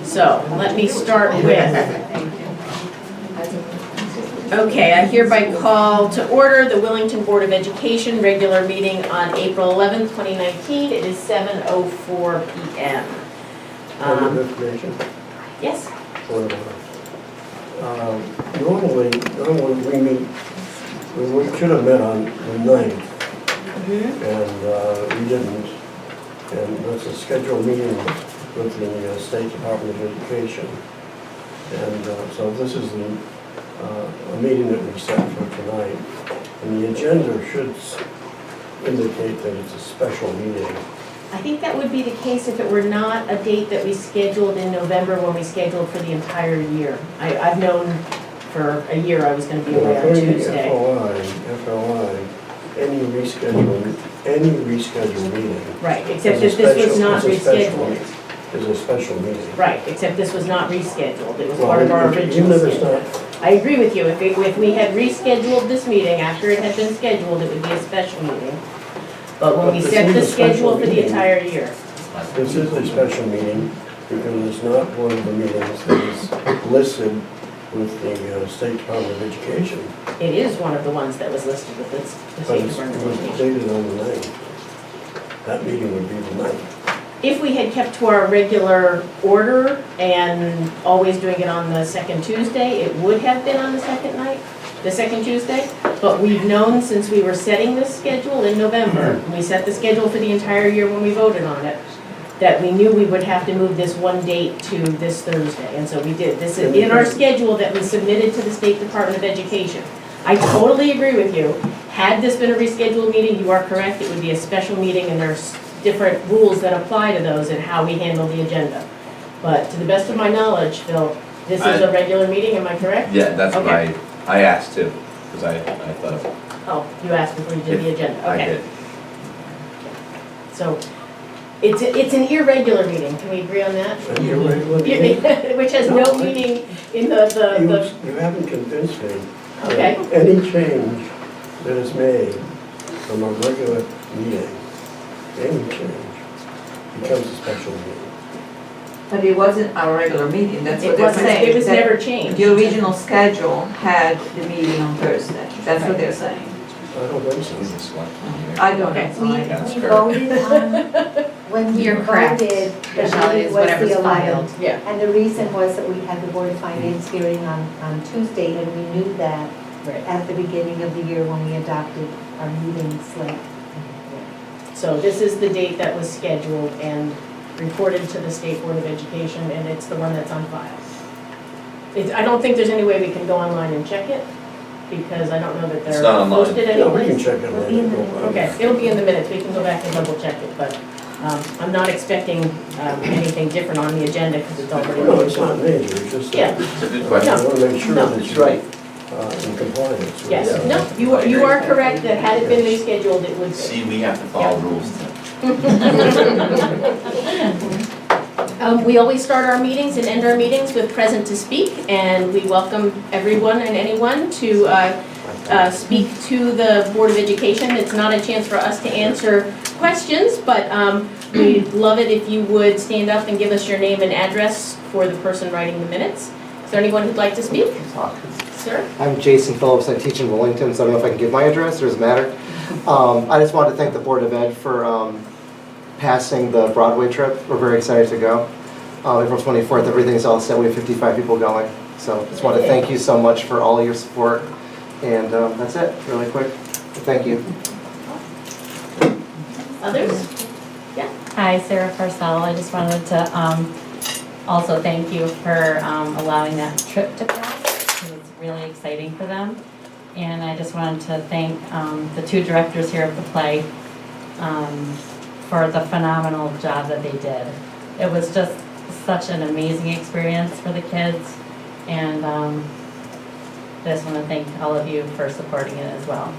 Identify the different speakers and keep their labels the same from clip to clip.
Speaker 1: So let me start with, okay, I hereby call to order the Willington Board of Education regular meeting on April 11th, 2019. It is 7:04 p.m.
Speaker 2: Point of information.
Speaker 1: Yes?
Speaker 2: Normally we meet, we should have met on the 9th, and we didn't. And that's a scheduled meeting with the State Department of Education. And so this is a meeting that we set for tonight. And the agenda should indicate that it's a special meeting.
Speaker 1: I think that would be the case if it were not a date that we scheduled in November when we scheduled for the entire year. I've known for a year I was going to be away on Tuesday.
Speaker 2: FOI, any rescheduled meeting.
Speaker 1: Right, except that this was not rescheduled.
Speaker 2: Is a special meeting.
Speaker 1: Right, except this was not rescheduled. It was part of our original
Speaker 2: Even if it's
Speaker 1: schedule.
Speaker 2: not,
Speaker 1: I agree with you. If we had rescheduled this meeting after it had been scheduled, it would be a special meeting. But when we
Speaker 2: But
Speaker 1: set
Speaker 2: this
Speaker 1: the
Speaker 2: is a special
Speaker 1: schedule for the
Speaker 2: meeting.
Speaker 1: entire year.
Speaker 2: this is a special meeting because it's not one of the meetings that is listed with the State Department of Education.
Speaker 1: It is one of the ones that was listed with the
Speaker 2: But
Speaker 1: State
Speaker 2: it
Speaker 1: Department of
Speaker 2: was
Speaker 1: Education.
Speaker 2: dated on the 9th. That meeting would be the 9th.
Speaker 1: If we had kept to our regular order and always doing it on the second Tuesday, it would have been on the second Tuesday. But we've known since we were setting this schedule in November, and we set the schedule for the entire year when we voted on it, that we knew we would have to move this one date to this Thursday. And so we did. This is in our schedule that we submitted to the State Department of Education. I totally agree with you. Had this been a rescheduled meeting, you are correct, it would be a special meeting, and there's different rules that apply to those and how we handle the agenda. But to the best of my knowledge, Phil, this is a regular meeting, am I correct?
Speaker 3: Yeah, that's what
Speaker 1: Okay.
Speaker 3: I asked too, because I thought,
Speaker 1: Oh, you asked before you did the agenda,
Speaker 3: I
Speaker 1: okay.
Speaker 3: did.
Speaker 1: So, it's an irregular meeting, can we agree on that?
Speaker 2: And you're right,
Speaker 1: Which has no meaning in the,
Speaker 2: you haven't convinced me
Speaker 1: okay.
Speaker 2: that any change that is made from a regular meeting, any change, becomes a special meeting.
Speaker 4: But it wasn't our regular meeting, that's what
Speaker 1: It
Speaker 4: they're
Speaker 1: wasn't,
Speaker 4: saying.
Speaker 1: it was
Speaker 4: that
Speaker 1: never changed.
Speaker 4: The original schedule had the meeting on Thursday, that's what they're saying.
Speaker 2: I don't think so.
Speaker 3: It was a select meeting.
Speaker 4: I don't
Speaker 1: Okay.
Speaker 4: know.
Speaker 3: That's
Speaker 5: We
Speaker 3: correct.
Speaker 5: voted on, when we
Speaker 6: You're correct.
Speaker 5: voted, the
Speaker 6: Michelle,
Speaker 5: meeting
Speaker 6: is
Speaker 5: was
Speaker 6: whatever's
Speaker 5: the
Speaker 6: filed.
Speaker 5: 11th.
Speaker 1: Yeah,
Speaker 5: And the reason was that we had the Board of Finance hearing on Tuesday, and we knew that
Speaker 1: right.
Speaker 5: at the beginning of the year when we adopted our meeting slate.
Speaker 1: So this is the date that was scheduled and reported to the State Board of Education, and it's the one that's on file. I don't think there's any way we can go online and check it, because I don't know that
Speaker 3: It's
Speaker 1: they're
Speaker 3: not online.
Speaker 1: posted
Speaker 2: Yeah, we can
Speaker 1: anyways.
Speaker 2: check it
Speaker 5: It'll be in the
Speaker 2: later.
Speaker 1: Okay, it'll be in the minutes, we can go back and double check it, but I'm not expecting anything different on the agenda, because it's already.
Speaker 2: No, it's not major, it's just.
Speaker 1: Yeah.
Speaker 3: It's a good
Speaker 2: I
Speaker 3: question.
Speaker 2: want to make sure
Speaker 1: No.
Speaker 2: that
Speaker 3: It's
Speaker 2: you're
Speaker 3: right.
Speaker 2: in compliance. with
Speaker 1: Yes,
Speaker 2: that.
Speaker 1: no, you are correct that had it been rescheduled, it would be.
Speaker 3: See, we have to follow rules too.
Speaker 1: We always start our meetings and end our meetings with present to speak, and we welcome everyone and anyone to speak to the Board of Education. It's not a chance for us to answer questions, but we'd love it if you would stand up and give us your name and address for the person writing the minutes. Is there anyone who'd like to speak? Sir?
Speaker 7: I'm Jason Phillips, I teach in Willington, so I don't know if I can give my address, or does it matter? I just wanted to thank the Board of Ed for passing the Broadway trip. We're very excited to go. April 24th, everything's all set, we have 55 people going. So just want to thank you so much for all your support, and that's it, really quick. Thank you.
Speaker 1: Others?
Speaker 6: Hi, Sarah Parcell. I just wanted to also thank you for allowing that trip to pass. It was really exciting for them. And I just wanted to thank the two directors here of the play for the phenomenal job that they did. It was just such an amazing experience for the kids. And I just want to thank all of you for supporting it as well.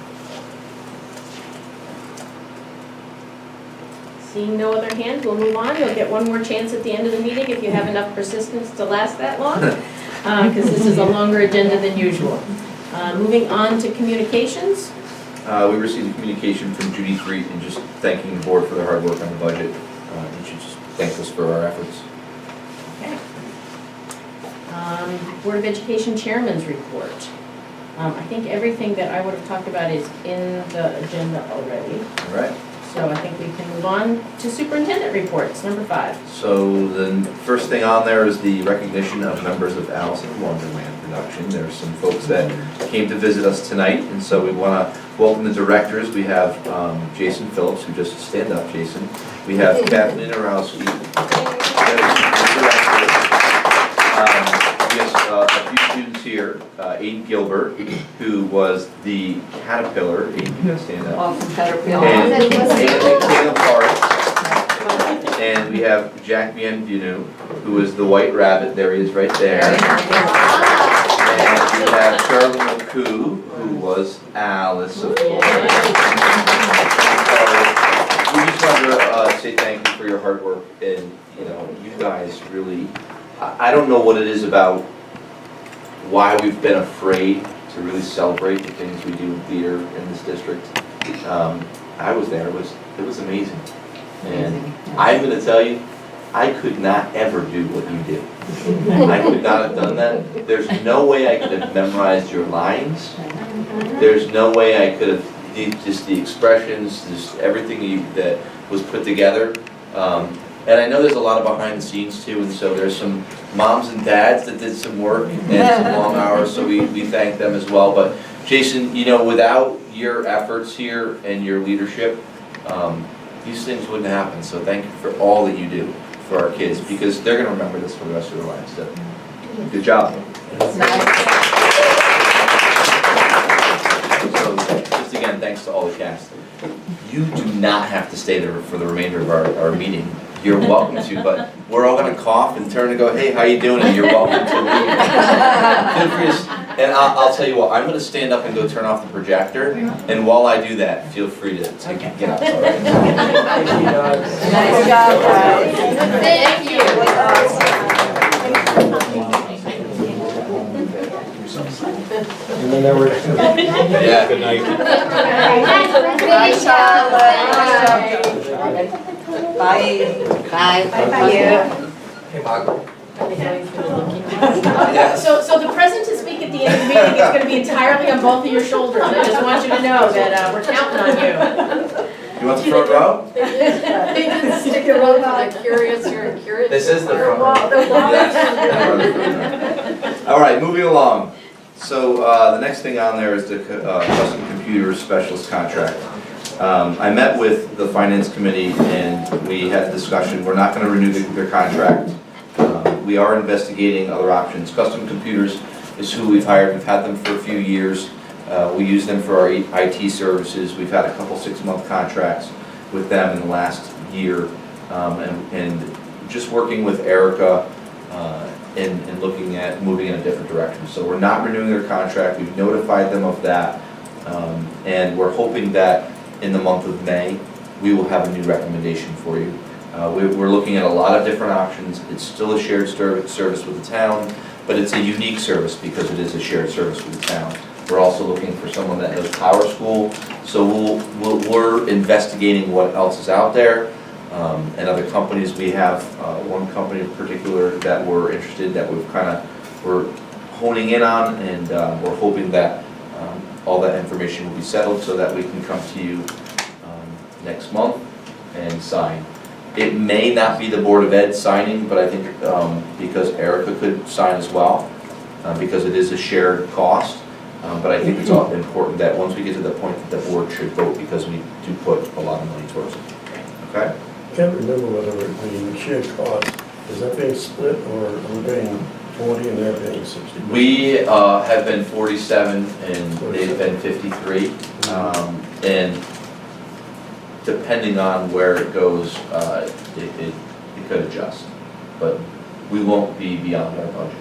Speaker 1: Seeing no other hands, we'll move on. You'll get one more chance at the end of the meeting if you have enough persistence to last that long, because this is a longer agenda than usual. Moving on to communications.
Speaker 3: We received a communication from Judy Threet and just thanking the board for their hard work on the budget. And she just thanked us for our efforts.
Speaker 1: Okay. Board of Education Chairman's report. I think everything that I would have talked about is in the agenda already.
Speaker 3: All right.
Speaker 1: So I think we can move on to superintendent reports, number 5.
Speaker 3: So the first thing on there is the recognition of members of Alice in Wonderland production. There's some folks that came to visit us tonight, and so we want to welcome the directors. We have Jason Phillips, who just stand up, Jason. We have Kathleen Arowski. We have a few students here. Aiden Gilbert, who was the caterpillar. Aiden, you gotta stand up.
Speaker 4: Awesome caterpillar.
Speaker 3: And Caleb Park. And we have Jack Bienvenu, who is the white rabbit. There he is right there. And we have Charlie McCoo, who was Alice, of course. So we just wanted to say thank you for your hard work. And, you know, you guys really, I don't know what it is about why we've been afraid to really celebrate the things we do in theater in this district. I was there, it was amazing. And I'm gonna tell you, I could not ever do what you did. I could not have done that. There's no way I could have memorized your lines. There's no way I could have, just the expressions, just everything that was put together. And I know there's a lot of behind the scenes too, and so there's some moms and dads that did some work and some long hours, so we thank them as well. But Jason, you know, without your efforts here and your leadership, these things wouldn't happen. So thank you for all that you do for our kids, because they're gonna remember this for the rest of their lives. So, good job. So just again, thanks to all the cast. You do not have to stay there for the remainder of our meeting. You're welcome to, but we're all gonna cough and turn and go, hey, how you doing? And you're welcome to leave. Feel free to, and I'll tell you what, I'm gonna stand up and go turn off the projector, and while I do that, feel free to get up, all right?
Speaker 4: Nice job, guys.
Speaker 1: Thank you.
Speaker 7: And then there were.
Speaker 3: Yeah. Good night.
Speaker 4: Nice job. Bye.
Speaker 5: Bye.
Speaker 1: So the present to speak at the end of the meeting is going to be entirely on both of your shoulders. I just want you to know that we're counting on you.
Speaker 3: You want the front row?
Speaker 8: They didn't stick around for the curious, you're curious.
Speaker 3: This is the front row. Yes. All right, moving along. So the next thing on there is the custom computer specialist contract. I met with the finance committee and we had a discussion. We're not going to renew their contract. We are investigating other options. Custom computers is who we've hired. We've had them for a few years. We use them for our IT services. We've had a couple 6-month contracts with them in the last year. And just working with Erica and looking at moving in a different direction. So we're not renewing their contract. We've notified them of that. And we're hoping that in the month of May, we will have a new recommendation for you. We're looking at a lot of different options. It's still a shared service with the town, but it's a unique service because it is a shared service with the town. We're also looking for someone that knows Power School, so we're investigating what else is out there and other companies. We have one company in particular that we're interested, that we're honing in on, and we're hoping that all that information will be settled so that we can come to you next month and sign. It may not be the Board of Ed signing, but I think because Erica could sign as well, because it is a shared cost. But I think it's all important that once we get to the point that the board should vote, because we do put a lot of money towards it. Okay?
Speaker 2: I can't remember whether the shared cost, is that being split or are we paying 40 and they're paying 60?
Speaker 3: We have been 47 and they've been 53. And depending on where it goes, it could adjust. But we won't be beyond our budget.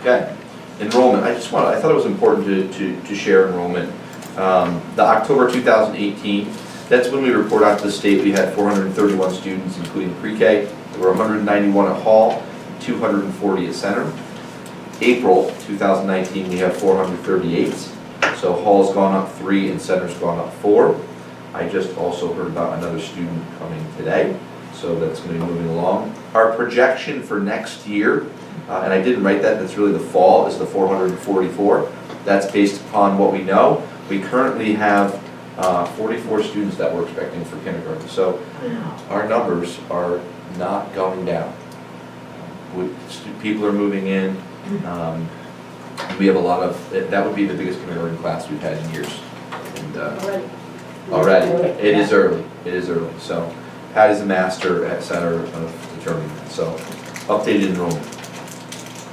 Speaker 3: Okay, enrollment. I thought it was important to share enrollment. The October 2018, that's when we report out to the state. We had 431 students, including pre-K. There were 191 at Hall, 240 at Center. April 2019, we have 438. So Hall's gone up 3 and Center's gone up 4. I just also heard about another student coming today. So that's going to be moving along. Our projection for next year, and I didn't write that, that's really the fall, is the 444. That's based upon what we know. We currently have 44 students that we're expecting for kindergarten. So our numbers are not going down. People are moving in. We have a lot of, that would be the biggest kindergarten class we've had in years. And, already, it is early, it is early. So Pat is a master at center of determining that. So updated enrollment.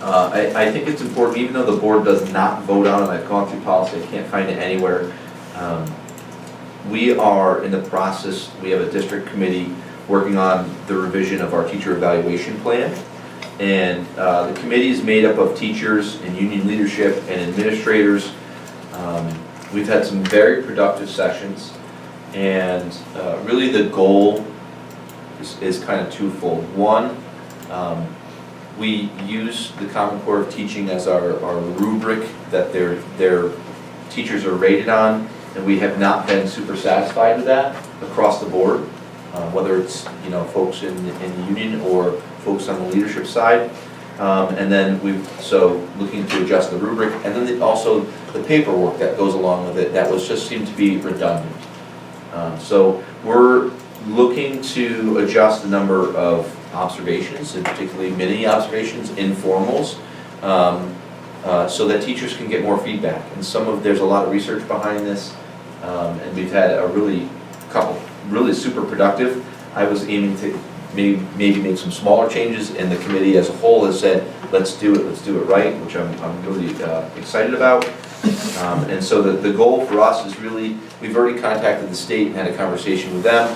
Speaker 3: I think it's important, even though the board does not vote on it, I've gone through policy, I can't find it anywhere. We are in the process, we have a district committee working on the revision of our teacher evaluation plan. And the committee is made up of teachers and union leadership and administrators. We've had some very productive sessions, and really the goal is kind of twofold. One, we use the Common Core of Teaching as our rubric that their teachers are rated on, and we have not been super satisfied with that across the board, whether it's folks in the union or folks on the leadership side. And then looking to adjust the rubric, and then also the paperwork that goes along with it that just seemed to be redundant. So we're looking to adjust the number of observations, and particularly mini observations, informals, so that teachers can get more feedback. And there's a lot of research behind this, and we've had a couple really super productive. I was aiming to maybe make some smaller changes, and the committee as a whole has said, let's do it right, which I'm really excited about. And so the goal for us is really, we've already contacted the state and had a conversation with them,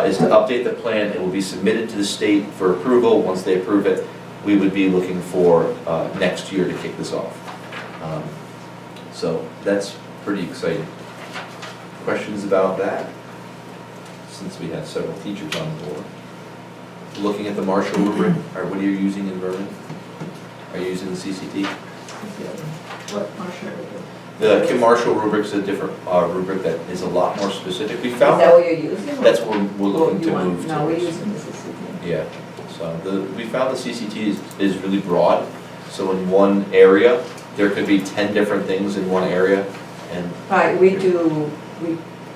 Speaker 3: is to update the plan. It will be submitted to the state for approval. Once they approve it, we would be looking for next year to kick this off. So that's pretty exciting. Questions about that? Since we have several teachers on board. Looking at the Marshall rubric, what are you using in Vernon? Are you using the CCT?
Speaker 4: What Marshall?
Speaker 3: The Kim Marshall rubric's a different rubric that is a lot more specific. We
Speaker 4: Is
Speaker 3: found
Speaker 4: that what you're using?
Speaker 3: that's what we're looking to move
Speaker 4: No, we're
Speaker 3: towards.
Speaker 4: using the CCT.
Speaker 3: Yeah, so we found the CCT is really broad. So in one area, there could be 10 different things in one area, and
Speaker 4: Right, we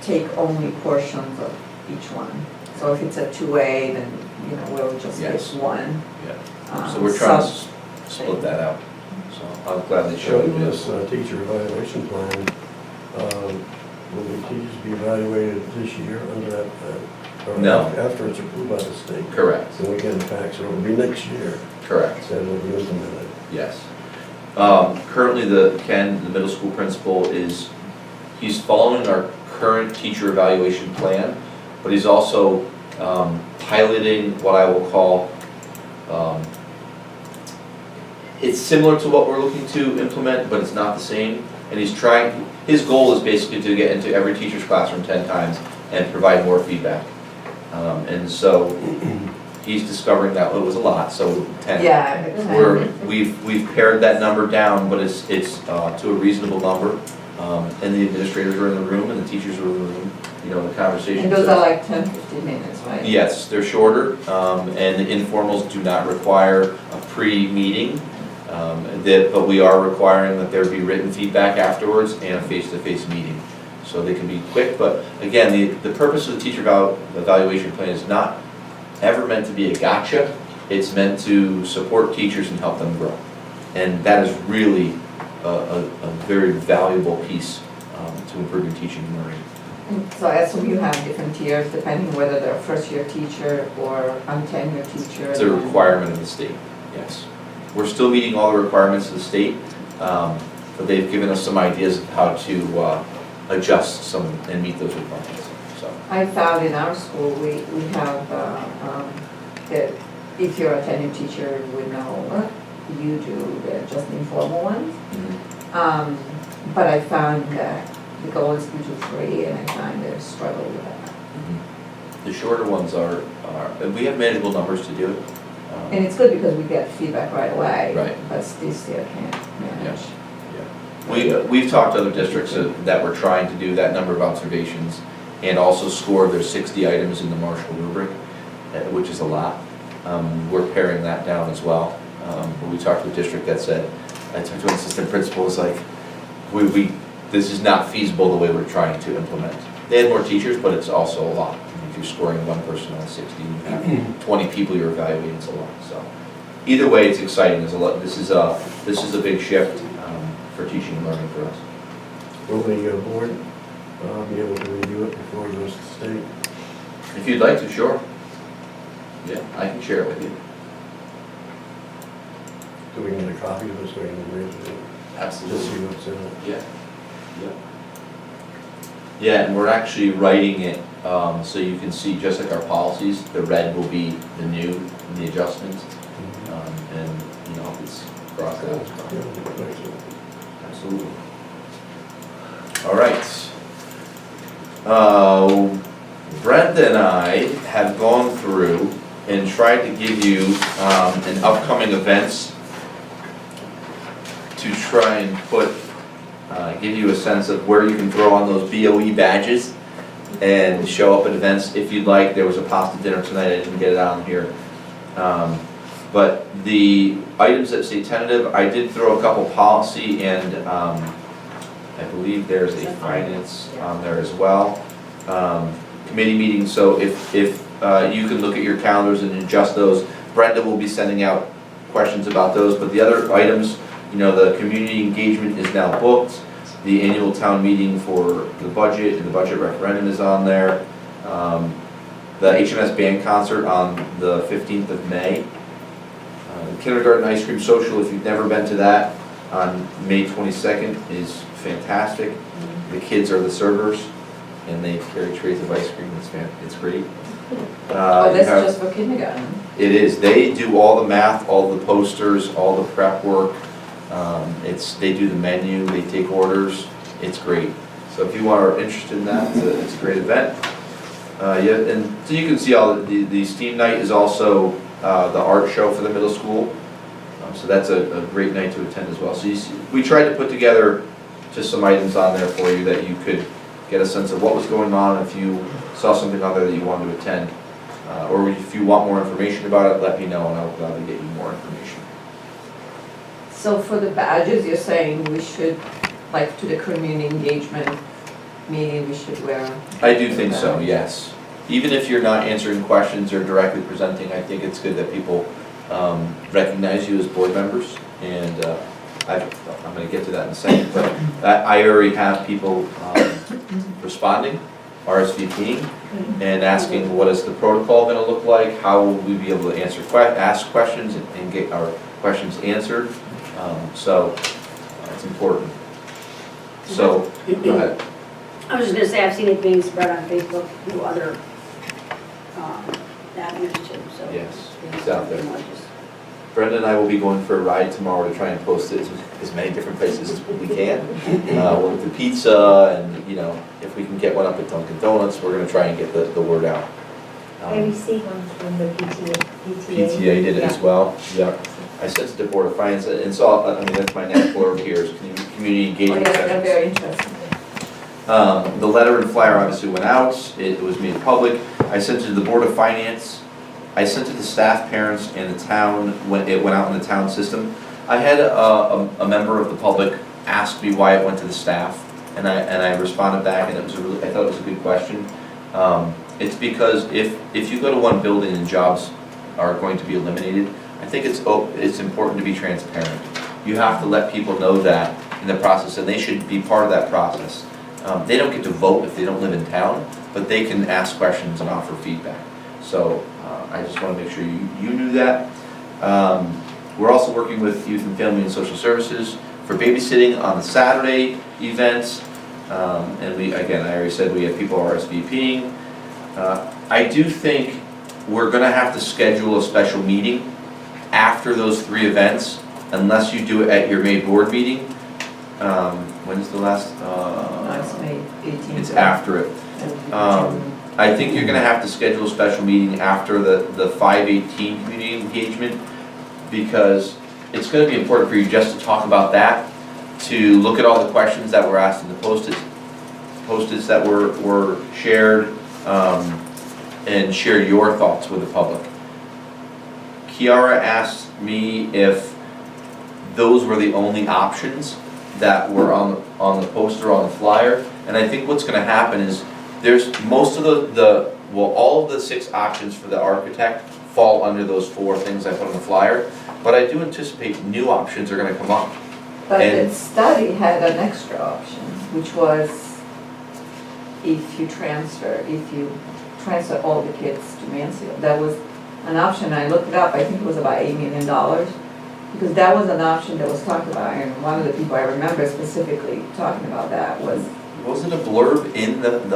Speaker 4: take only portions of each one. So if it's a 2A, then, we'll just pick
Speaker 3: Yes.
Speaker 4: one.
Speaker 3: so we're trying to split that out. So I'm glad they
Speaker 2: So
Speaker 3: showed
Speaker 2: in
Speaker 3: you
Speaker 2: this
Speaker 3: this.
Speaker 2: teacher evaluation plan, will the teachers be evaluated this year under that? Or
Speaker 3: No.
Speaker 2: After it's approved by the state?
Speaker 3: Correct,
Speaker 2: And we get it back, so it'll be next year,
Speaker 3: correct.
Speaker 2: that will be implemented.
Speaker 3: Yes. Currently, Ken, the middle school principal, he's following our current teacher evaluation plan, but he's also piloting what I will call, it's similar to what we're looking to implement, but it's not the same. And his goal is basically to get into every teacher's classroom 10 times and provide more feedback. And so he's discovering that it was a lot, so 10.
Speaker 4: Yeah.
Speaker 3: We've pared that number down, but it's to a reasonable number. And the administrators are in the room and the teachers are in the room, the conversations.
Speaker 4: And those are like 10, 15 minutes, right?
Speaker 3: Yes, they're shorter, and the informals do not require a pre-meeting. But we are requiring that there be written feedback afterwards and a face-to-face meeting. So they can be quick, but again, the purpose of the teacher evaluation plan is not ever meant to be a gotcha. It's meant to support teachers and help them grow. And that is really a very valuable piece to improving teaching and learning.
Speaker 4: And so I assume you have different tiers depending whether they're a first-year teacher or untenured teacher.
Speaker 3: It's a requirement of the state, yes. We're still meeting all the requirements of the state, but they've given us some ideas of how to adjust some and meet those requirements, so.
Speaker 4: I found in our school, we have, that if you're a tenured teacher, you would know what you do, they're just informal ones. But I found that the goal is to do 3, and I find they struggle with that.
Speaker 3: The shorter ones are, and we have manageable numbers to do it.
Speaker 4: And it's good because we get feedback right away.
Speaker 3: Right.
Speaker 4: But still can't manage.
Speaker 3: We've talked to other districts that were trying to do that number of observations and also score their 60 items in the Marshall rubric. which is a lot. We're paring that down as well. When we talked to the district that said, I talked to an assistant principal, it's like, this is not feasible the way we're trying to implement. They had more teachers, but it's also a lot. If you're scoring one person on 60, you have 20 people you're evaluating, it's a lot. So either way, it's exciting. There's a lot. This is a big shift for teaching and learning for us.
Speaker 2: Will the board be able to review it before it goes to the state?
Speaker 3: If you'd like to, sure. Yeah, I can share it with you.
Speaker 2: Do we get a copy of this, so we can read it? Just
Speaker 3: Absolutely.
Speaker 2: see what's in it.
Speaker 3: Yeah. Yeah. Yeah, and we're actually writing it so you can see, just like our policies, the red will be the new, and the adjustments, and it's crossed out. Absolutely. All right. Brenda and I have gone through and tried to give you an upcoming events to try and give you a sense of where you can throw on those BOE badges and show up at events if you'd like. There was a pasta dinner tonight, I didn't get it on here. But the items that say tentative, I did throw a couple policy and I believe there's a finance on there as well. Committee meetings, so if you can look at your calendars and adjust those. Brenda will be sending out questions about those, but the other items, the community engagement is now booked. The annual town meeting for the budget and the budget referendum is on there. The HMS band concert on the 15th of May. The kindergarten ice cream social, if you've never been to that, on May 22nd is fantastic. The kids are the servers and they carry trays of ice cream. It's great.
Speaker 4: This is just for kindergarten?
Speaker 3: It is. They do all the math, all the posters, all the prep work. They do the menu, they take orders. It's great. So if you are interested in that, it's a great event. And so you can see all the STEAM night is also the art show for the middle school. So that's a great night to attend as well. So we tried to put together just some items on there for you that you could get a sense of what was going on. If you saw something on there that you wanted to attend, or if you want more information about it, let me know and I'll gladly get you more information.
Speaker 4: So for the badges, you're saying we should, like to the community engagement meeting, we should wear?
Speaker 3: I do think so, yes. Even if you're not answering questions or directly presenting, I think it's good that people recognize you as board members. And I'm going to get to that in a second, but I already have people responding, RSVPing, and asking what is the protocol going to look like, how will we be able to ask questions and get our questions answered. So it's important. So, go ahead.
Speaker 9: I was just gonna say, I've seen it being spread on Facebook through other avenues too, so.
Speaker 3: Yes, it's out there. Brenda and I will be going for a ride tomorrow to try and post it as many different places as we can. We'll do pizza and, if we can get one up at Dunkin' Donuts, we're gonna try and get the word out.
Speaker 5: I received one from the PTA.
Speaker 3: PTA did it as well, yeah. I sent it to Board of Finance, and so, that's my next blurb here, is community engagement
Speaker 4: Yeah,
Speaker 3: sessions.
Speaker 4: very interesting.
Speaker 3: The letter and flyer obviously went out, it was made public. I sent it to the Board of Finance, I sent it to staff, parents, and the town when it went out in the town system. I had a member of the public ask me why it went to the staff, and I responded back, and I thought it was a good question. It's because if you go to one building and jobs are going to be eliminated, I think it's important to be transparent. You have to let people know that in the process, and they should be part of that process. They don't get to vote if they don't live in town, but they can ask questions and offer feedback. So I just want to make sure you knew that. We're also working with Youth and Family and Social Services for babysitting on the Saturday events. And I already said we have people RSVPing. I do think we're going to have to schedule a special meeting after those 3 events, unless you do it at your May board meeting. When's the last?
Speaker 4: It's May 18th.
Speaker 3: It's after it. I think you're going to have to schedule a special meeting after the 5/18 community engagement, because it's going to be important for you just to talk about that, to look at all the questions that were asked in the post-its that were shared, and share your thoughts with the public. Kiara asked me if those were the only options that were on the poster, on the flyer, and I think what's gonna happen is, there's most of all of the 6 options for the architect fall under those 4 things I put on the flyer, but I do anticipate new options are gonna come up.
Speaker 4: But
Speaker 3: And-
Speaker 4: the study had an extra option, which was if you transfer all the kids to Mansfield. That was an option, I looked it up, I think it was about $8 million. Because that was an option that was talked about, and one of the people I remember specifically talking about that was,
Speaker 3: Wasn't a blurb in
Speaker 1: That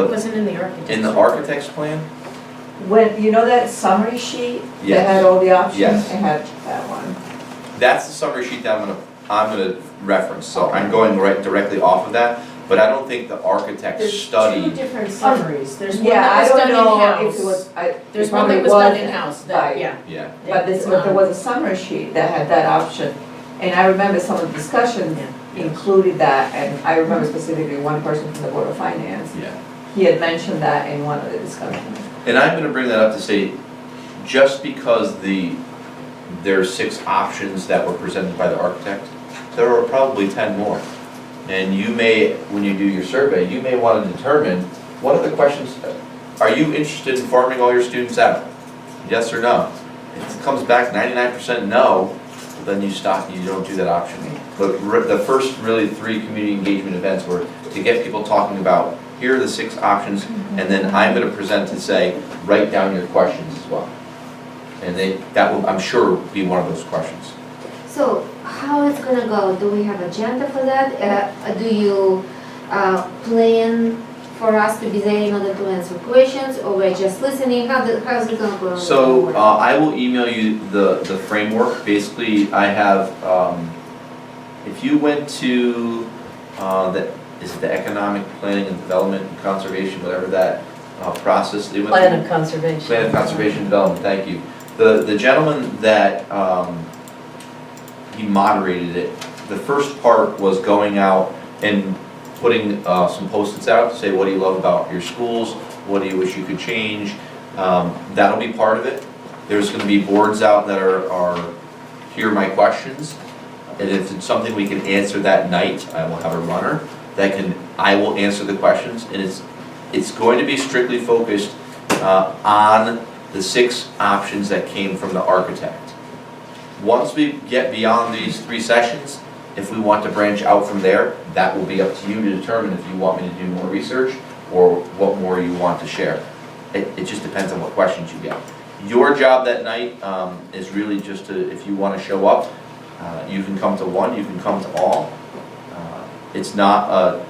Speaker 1: wasn't in the architecture.
Speaker 3: architect's plan?
Speaker 4: when, you know that summary sheet that
Speaker 3: Yes.
Speaker 4: had all the options?
Speaker 3: Yes.
Speaker 4: It had that one.
Speaker 3: That's the summary sheet that I'm gonna reference, so I'm going directly off of that, but I don't think the architect's
Speaker 1: There's 2
Speaker 3: study.
Speaker 1: different summaries. There's one
Speaker 4: Yeah,
Speaker 1: that
Speaker 4: I
Speaker 1: was
Speaker 4: don't
Speaker 1: done
Speaker 4: know
Speaker 1: in-house.
Speaker 4: if it was,
Speaker 1: There's
Speaker 4: it
Speaker 1: one that
Speaker 4: probably
Speaker 1: was done
Speaker 4: wasn't,
Speaker 1: in-house, that,
Speaker 4: right.
Speaker 1: yeah.
Speaker 3: Yeah,
Speaker 4: But there was a summary sheet that had that option, and I remember some of the discussion
Speaker 3: Yeah.
Speaker 4: included that, and I remember specifically one person from the Board of Finance,
Speaker 3: yeah.
Speaker 4: he had mentioned that in one of the discussions.
Speaker 3: And I'm gonna bring that up to say, just because there's 6 options that were presented by the architect, there are probably 10 more. And you may, when you do your survey, you may wanna determine, what are the questions, are you interested in farming all your students out? Yes or no? If it comes back 99% no, then you stop, you don't do that option. But the first really 3 community engagement events were to get people talking about, here are the 6 options, and then I'm gonna present to say, write down your questions as well. And that will, I'm sure, be one of those questions.
Speaker 10: So how it's gonna go? Do we have agenda for that? Do you plan for us to be there in order to answer questions, or we're just listening? How's it gonna go?
Speaker 3: So I will email you the framework. Basically, I have, if you went to, is it the Economic Planning and Development and Conservation, whatever that process they went through?
Speaker 8: Plan of conservation.
Speaker 3: Plan of Conservation Development, thank you. The gentleman that, he moderated it, the first part was going out and putting some Post-its out to say, what do you love about your schools? What do you wish you could change? That'll be part of it. There's gonna be boards out that are, here are my questions. And if it's something we can answer that night, I will have a runner I will answer the questions. And it's going to be strictly focused on the 6 options that came from the architect. Once we get beyond these 3 sessions, if we want to branch out from there, that will be up to you to determine if you want me to do more research or what more you want to share. It just depends on what questions you get. Your job that night is really just to, if you want to show up, you can come to one, you can come to all. It's not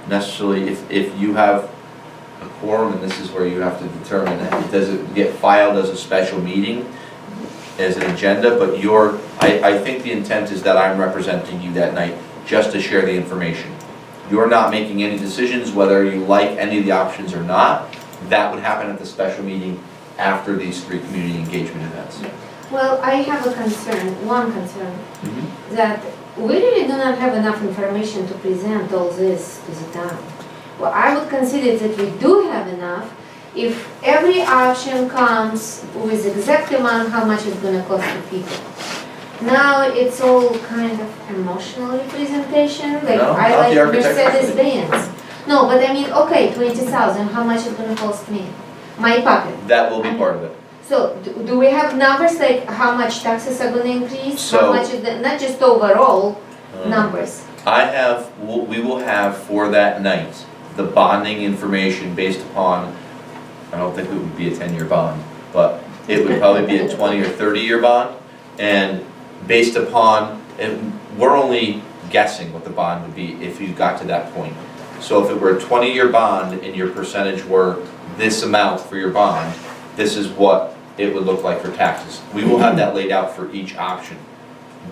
Speaker 3: necessarily, if you have a quorum, and this is where you have to determine, does it get filed as a special meeting, as an agenda, but I think the intent is that I'm representing you that night just to share the information. You're not making any decisions whether you like any of the options or not. That would happen at the special meeting after these 3 community engagement events.
Speaker 10: Well, I have a concern, one concern, that we really do not have enough information to present all this to the town. Well, I would consider that we do have enough if every option comes with exact amount how much it's gonna cost to people. Now it's all kind of emotional representation, like
Speaker 3: No,
Speaker 10: I
Speaker 3: not
Speaker 10: like
Speaker 3: the architect.
Speaker 10: Mercedes-Benz. No, but I mean, okay, 20,000, how much it's gonna cost me? My pocket.
Speaker 3: That will be part of it.
Speaker 10: So do we have numbers like how much taxes are gonna increase?
Speaker 3: So-
Speaker 10: How much is the, not just overall numbers?
Speaker 3: We will have for that night, the bonding information based upon, I don't think it would be a 10-year bond, but it would probably be a 20 or 30-year bond. And based upon, and we're only guessing what the bond would be if you got to that point. So if it were a 20-year bond and your percentage were this amount for your bond, this is what it would look like for taxes. We will have that laid out for each option.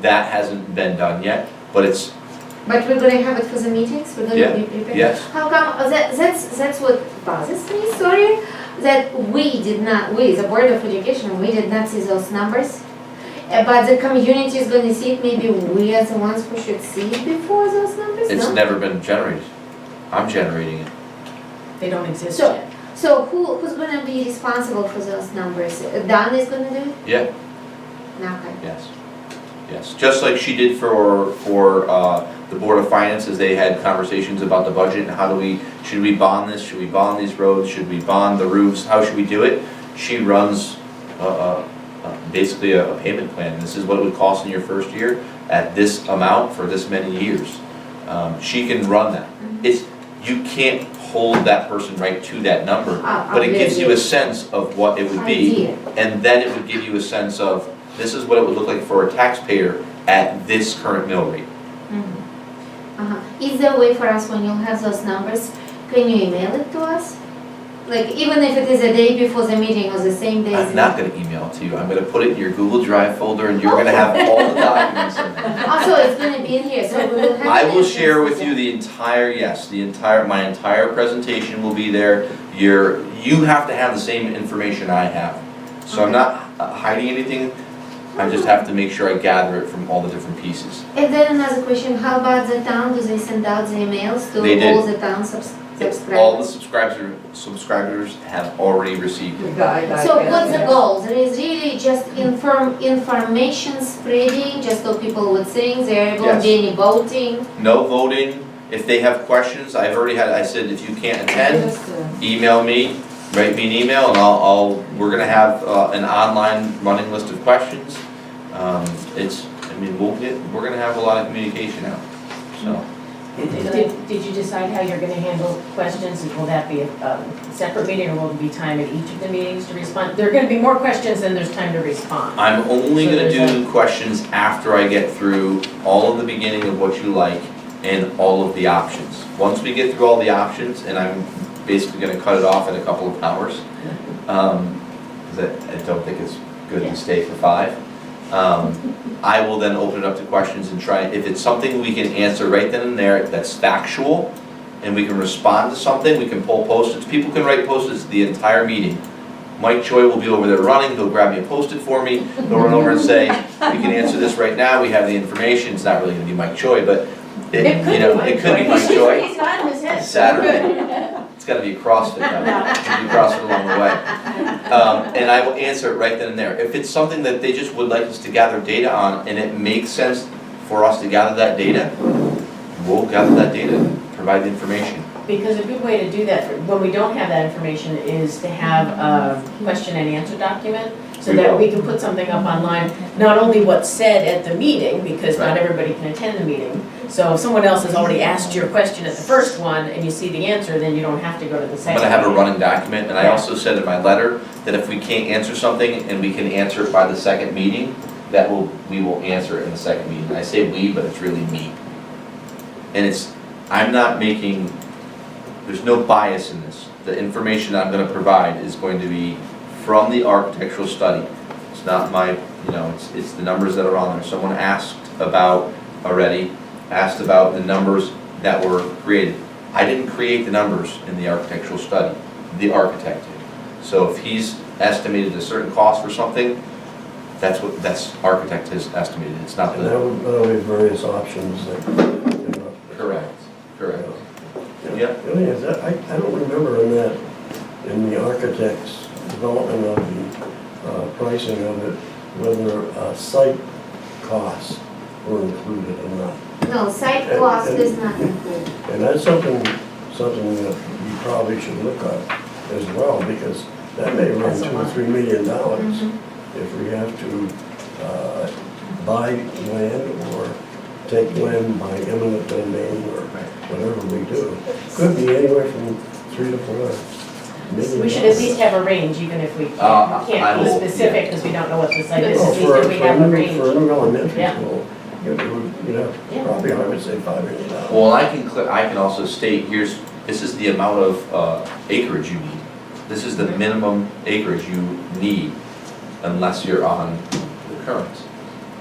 Speaker 3: That hasn't been done yet, but it's,
Speaker 10: But we're gonna have it for the meetings, we're
Speaker 3: Yeah,
Speaker 10: gonna be prepared?
Speaker 3: yes.
Speaker 10: How come, that's what bothers me, sorry, that we, the Board of Education, we did not see those numbers. But the community is gonna see it, maybe we are the ones who should see it before those numbers, no?
Speaker 3: it's never been generated. I'm generating it.
Speaker 1: They don't exist
Speaker 10: So-
Speaker 1: yet.
Speaker 10: So who's gonna be responsible for those numbers? Don is gonna do it?
Speaker 3: Yeah,
Speaker 10: Okay.
Speaker 3: yes, yes. Just like she did for the Board of Finances, they had conversations about the budget and how do we, should we bond this, should we bond these roads, should we bond the roofs, how should we do it? She runs basically a payment plan. This is what it would cost in your first year at this amount for this many years. She can run that. It's, you can't hold that person right to that number, but it gives you a sense of what it would be.
Speaker 10: Idea.
Speaker 3: And then it would give you a sense of, this is what it would look like for a taxpayer at this current mill rate.
Speaker 10: Is there a way for us, when you have those numbers, can you email it to us? Like, even if it is a day before the meeting or the same day?
Speaker 3: I'm not gonna email it to you, I'm gonna put it in your Google Drive folder and you're gonna have all the documents in there.
Speaker 10: Also, it's gonna be in here, so we will have.
Speaker 3: I will
Speaker 10: it.
Speaker 3: share with you the entire, yes, my entire presentation will be there. You have to have the same information I have. So I'm not hiding anything, I just have to make sure I gather it from all the different pieces.
Speaker 10: And then another question, how about the town? Do they send out the emails to
Speaker 3: They did.
Speaker 10: all the town subscribers?
Speaker 3: All the subscribers have already received it.
Speaker 10: So what's the goal? There is really just information spreading, just so people would think, there won't be any voting?
Speaker 3: No voting. If they have questions, I said if you can't attend, email me, write me an email, and we're gonna have an online running list of questions. We're gonna have a lot of communication out, so.
Speaker 1: Did you decide how you're gonna handle questions? Will that be a separate meeting, or will there be time at each of the meetings to respond? There are gonna be more questions than there's time to respond.
Speaker 3: I'm only
Speaker 1: So
Speaker 3: gonna
Speaker 1: there's
Speaker 3: do questions after I get through all of the beginning of what you like and all of the options. Once we get through all the options, and I'm basically gonna cut it off in a couple of hours, because I don't think it's good to stay for 5. I will then open it up to questions and try, if it's something we can answer right then and there that's factual, and we can respond to something, we can pull post-its. People can write post-its the entire meeting. Mike Choi will be over there running, he'll grab me a post-it for me, he'll run over and say, we can answer this right now, we have the information. It's not really gonna be Mike Choi, but it could be Mike Choi.
Speaker 1: He's nodding his head.
Speaker 3: Saturday. It's gotta be a CrossFit, though. It'll be CrossFit along the way. And I will answer it right then and there. If it's something that they just would like us to gather data on, and it makes sense for us to gather that data, we'll gather that data, provide the information.
Speaker 1: Because a good way to do that, when we don't have that information, is to have a question and answer document, so that we can put something up online, not only what's said at the meeting, because not everybody can attend the meeting. So if someone else has already asked your question at the first one, and you see the answer, then you don't have to go to the
Speaker 3: I'm
Speaker 1: second.
Speaker 3: gonna have a running document, and I also said in my letter that if we can't answer something and we can answer it by the second meeting, we will answer it in the second meeting. I say we, but it's really me. And I'm not making, there's no bias in this. The information I'm gonna provide is going to be from the architectural study. It's not my, it's the numbers that are on there. Someone asked about the numbers that were created. I didn't create the numbers in the architectural study, the architect did. So if he's estimated a certain cost for something, that's architect has estimated, it's not
Speaker 2: And
Speaker 3: the.
Speaker 2: that'll be various options that.
Speaker 3: Correct.
Speaker 2: Yeah.
Speaker 3: Yeah.
Speaker 2: The only thing is that, I don't remember in the architect's development of the pricing of it, whether site costs were included or not.
Speaker 10: No, site cost is not included.
Speaker 2: And that's something that you probably should look at as well, because that may run $2 or $3 million if we have to buy land or take land by eminent domain or whatever we do. Could be anywhere from $3 to $4 million.
Speaker 1: We should at least have a range, even if we
Speaker 3: I
Speaker 1: can't be
Speaker 3: will,
Speaker 1: specific, because we don't know what the site is.
Speaker 2: Oh,
Speaker 1: At least if we have a range.
Speaker 2: For a new elementary
Speaker 1: Yeah.
Speaker 2: school, probably I would say $5 million.
Speaker 3: Well, I can also state, this is the amount of acreage you need. This is the minimum acreage you need unless you're on the current.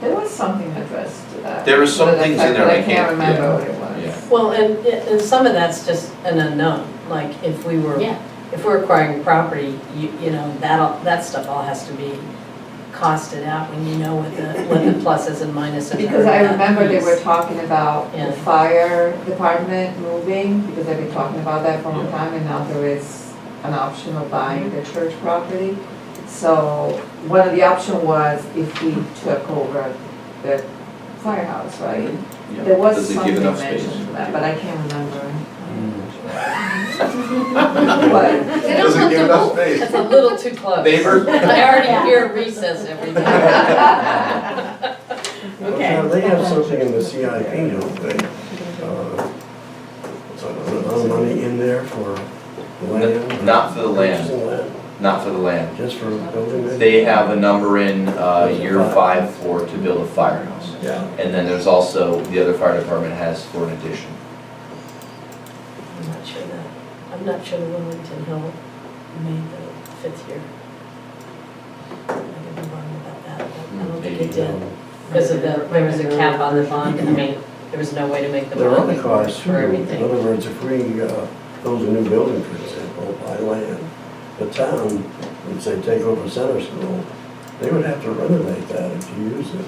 Speaker 4: There was something addressed to that.
Speaker 3: There are some
Speaker 4: But
Speaker 3: things in there
Speaker 4: but
Speaker 3: I
Speaker 4: I
Speaker 3: can't-
Speaker 4: can't remember
Speaker 3: yeah.
Speaker 4: what it was.
Speaker 3: Yeah.
Speaker 8: Well, and some of that's just an unknown, like if we're acquiring property, you know, that stuff all has to be costed out when you know what the pluses and minuses are.
Speaker 4: Because I
Speaker 8: of that
Speaker 4: remember they
Speaker 8: piece.
Speaker 4: were talking about
Speaker 8: Yeah.
Speaker 4: the fire department moving, because they've been talking about that for a long time, and now there is an option of buying the church property. So one of the options was if we took over the firehouse, right?
Speaker 3: Yeah.
Speaker 4: There was
Speaker 3: Does it
Speaker 4: something
Speaker 3: give enough
Speaker 4: mentioned
Speaker 3: space?
Speaker 4: to that, but I can't remember.
Speaker 2: Mm.
Speaker 4: But
Speaker 8: They
Speaker 3: Does
Speaker 8: don't
Speaker 3: it
Speaker 8: want
Speaker 3: give
Speaker 8: to
Speaker 3: enough
Speaker 8: move.
Speaker 3: space?
Speaker 8: That's a little too close.
Speaker 3: Neighbor?
Speaker 8: I already hear recess every day.
Speaker 2: Well, they have something in the CIP, don't they? Some money in there for land?
Speaker 3: Not for the land.
Speaker 2: Purchasing land,
Speaker 3: Not for the land.
Speaker 2: just for building it?
Speaker 3: They have a number in year 5 for, to build a firehouse.
Speaker 2: Yeah.
Speaker 3: And then there's also, the other fire department has for an addition.
Speaker 8: I'm not sure the Willington Hill made the 5th year. I could be wrong about that, but I don't think it did. Because of there was a cap on the bond, I mean, there was no way to make the
Speaker 2: There are
Speaker 8: bond
Speaker 2: other costs too.
Speaker 8: for
Speaker 2: In
Speaker 8: everything.
Speaker 2: other words, if we build a new building, for example, buy land, the town would say take over center school, they would have to renovate that if you use it.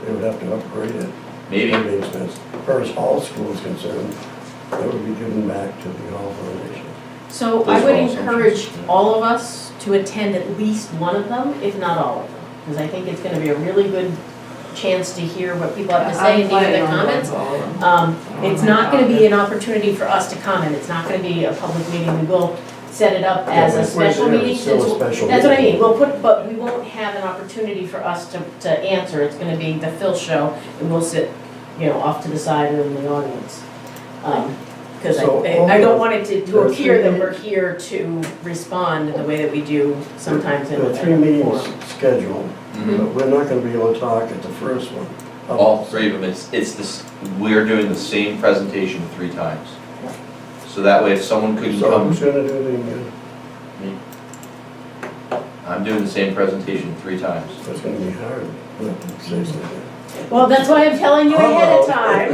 Speaker 2: They would have to upgrade it.
Speaker 3: Maybe.
Speaker 2: That'd be expensive. As far as all school is concerned, that would be given back to the Hall Foundation.
Speaker 1: So I would encourage all of us to attend at least one of them, if not all of them. Because I think it's gonna be a really good chance to hear what people have to say and hear their comments. It's not gonna be an opportunity for us to comment, it's not gonna be a public meeting, we will set it up as
Speaker 2: Yeah,
Speaker 1: a
Speaker 2: but if we're
Speaker 1: special
Speaker 2: there,
Speaker 1: meeting.
Speaker 2: it's still a
Speaker 1: since-
Speaker 2: special
Speaker 1: That's what I
Speaker 2: meeting.
Speaker 1: mean, we'll put, but we won't have an opportunity for us to answer, it's gonna be the Phil show, and we'll sit, off to the side or in the audience. Because
Speaker 2: So
Speaker 1: I don't want it
Speaker 2: there
Speaker 1: to
Speaker 2: are
Speaker 1: appear
Speaker 2: three
Speaker 1: that we're here to respond in the way that we do sometimes in
Speaker 2: There
Speaker 1: a
Speaker 2: are 3 meetings
Speaker 1: forum.
Speaker 2: scheduled,
Speaker 3: Mhm.
Speaker 2: but we're not gonna be able to talk at the first one.
Speaker 3: All 3 of them, it's this, we're doing the same presentation 3 times. So that way if someone couldn't
Speaker 2: So
Speaker 3: come,
Speaker 2: who's gonna do
Speaker 3: I'm doing the same presentation 3 times.
Speaker 2: that's gonna be hard, not to say something.
Speaker 1: Well, that's why I'm telling you ahead of time.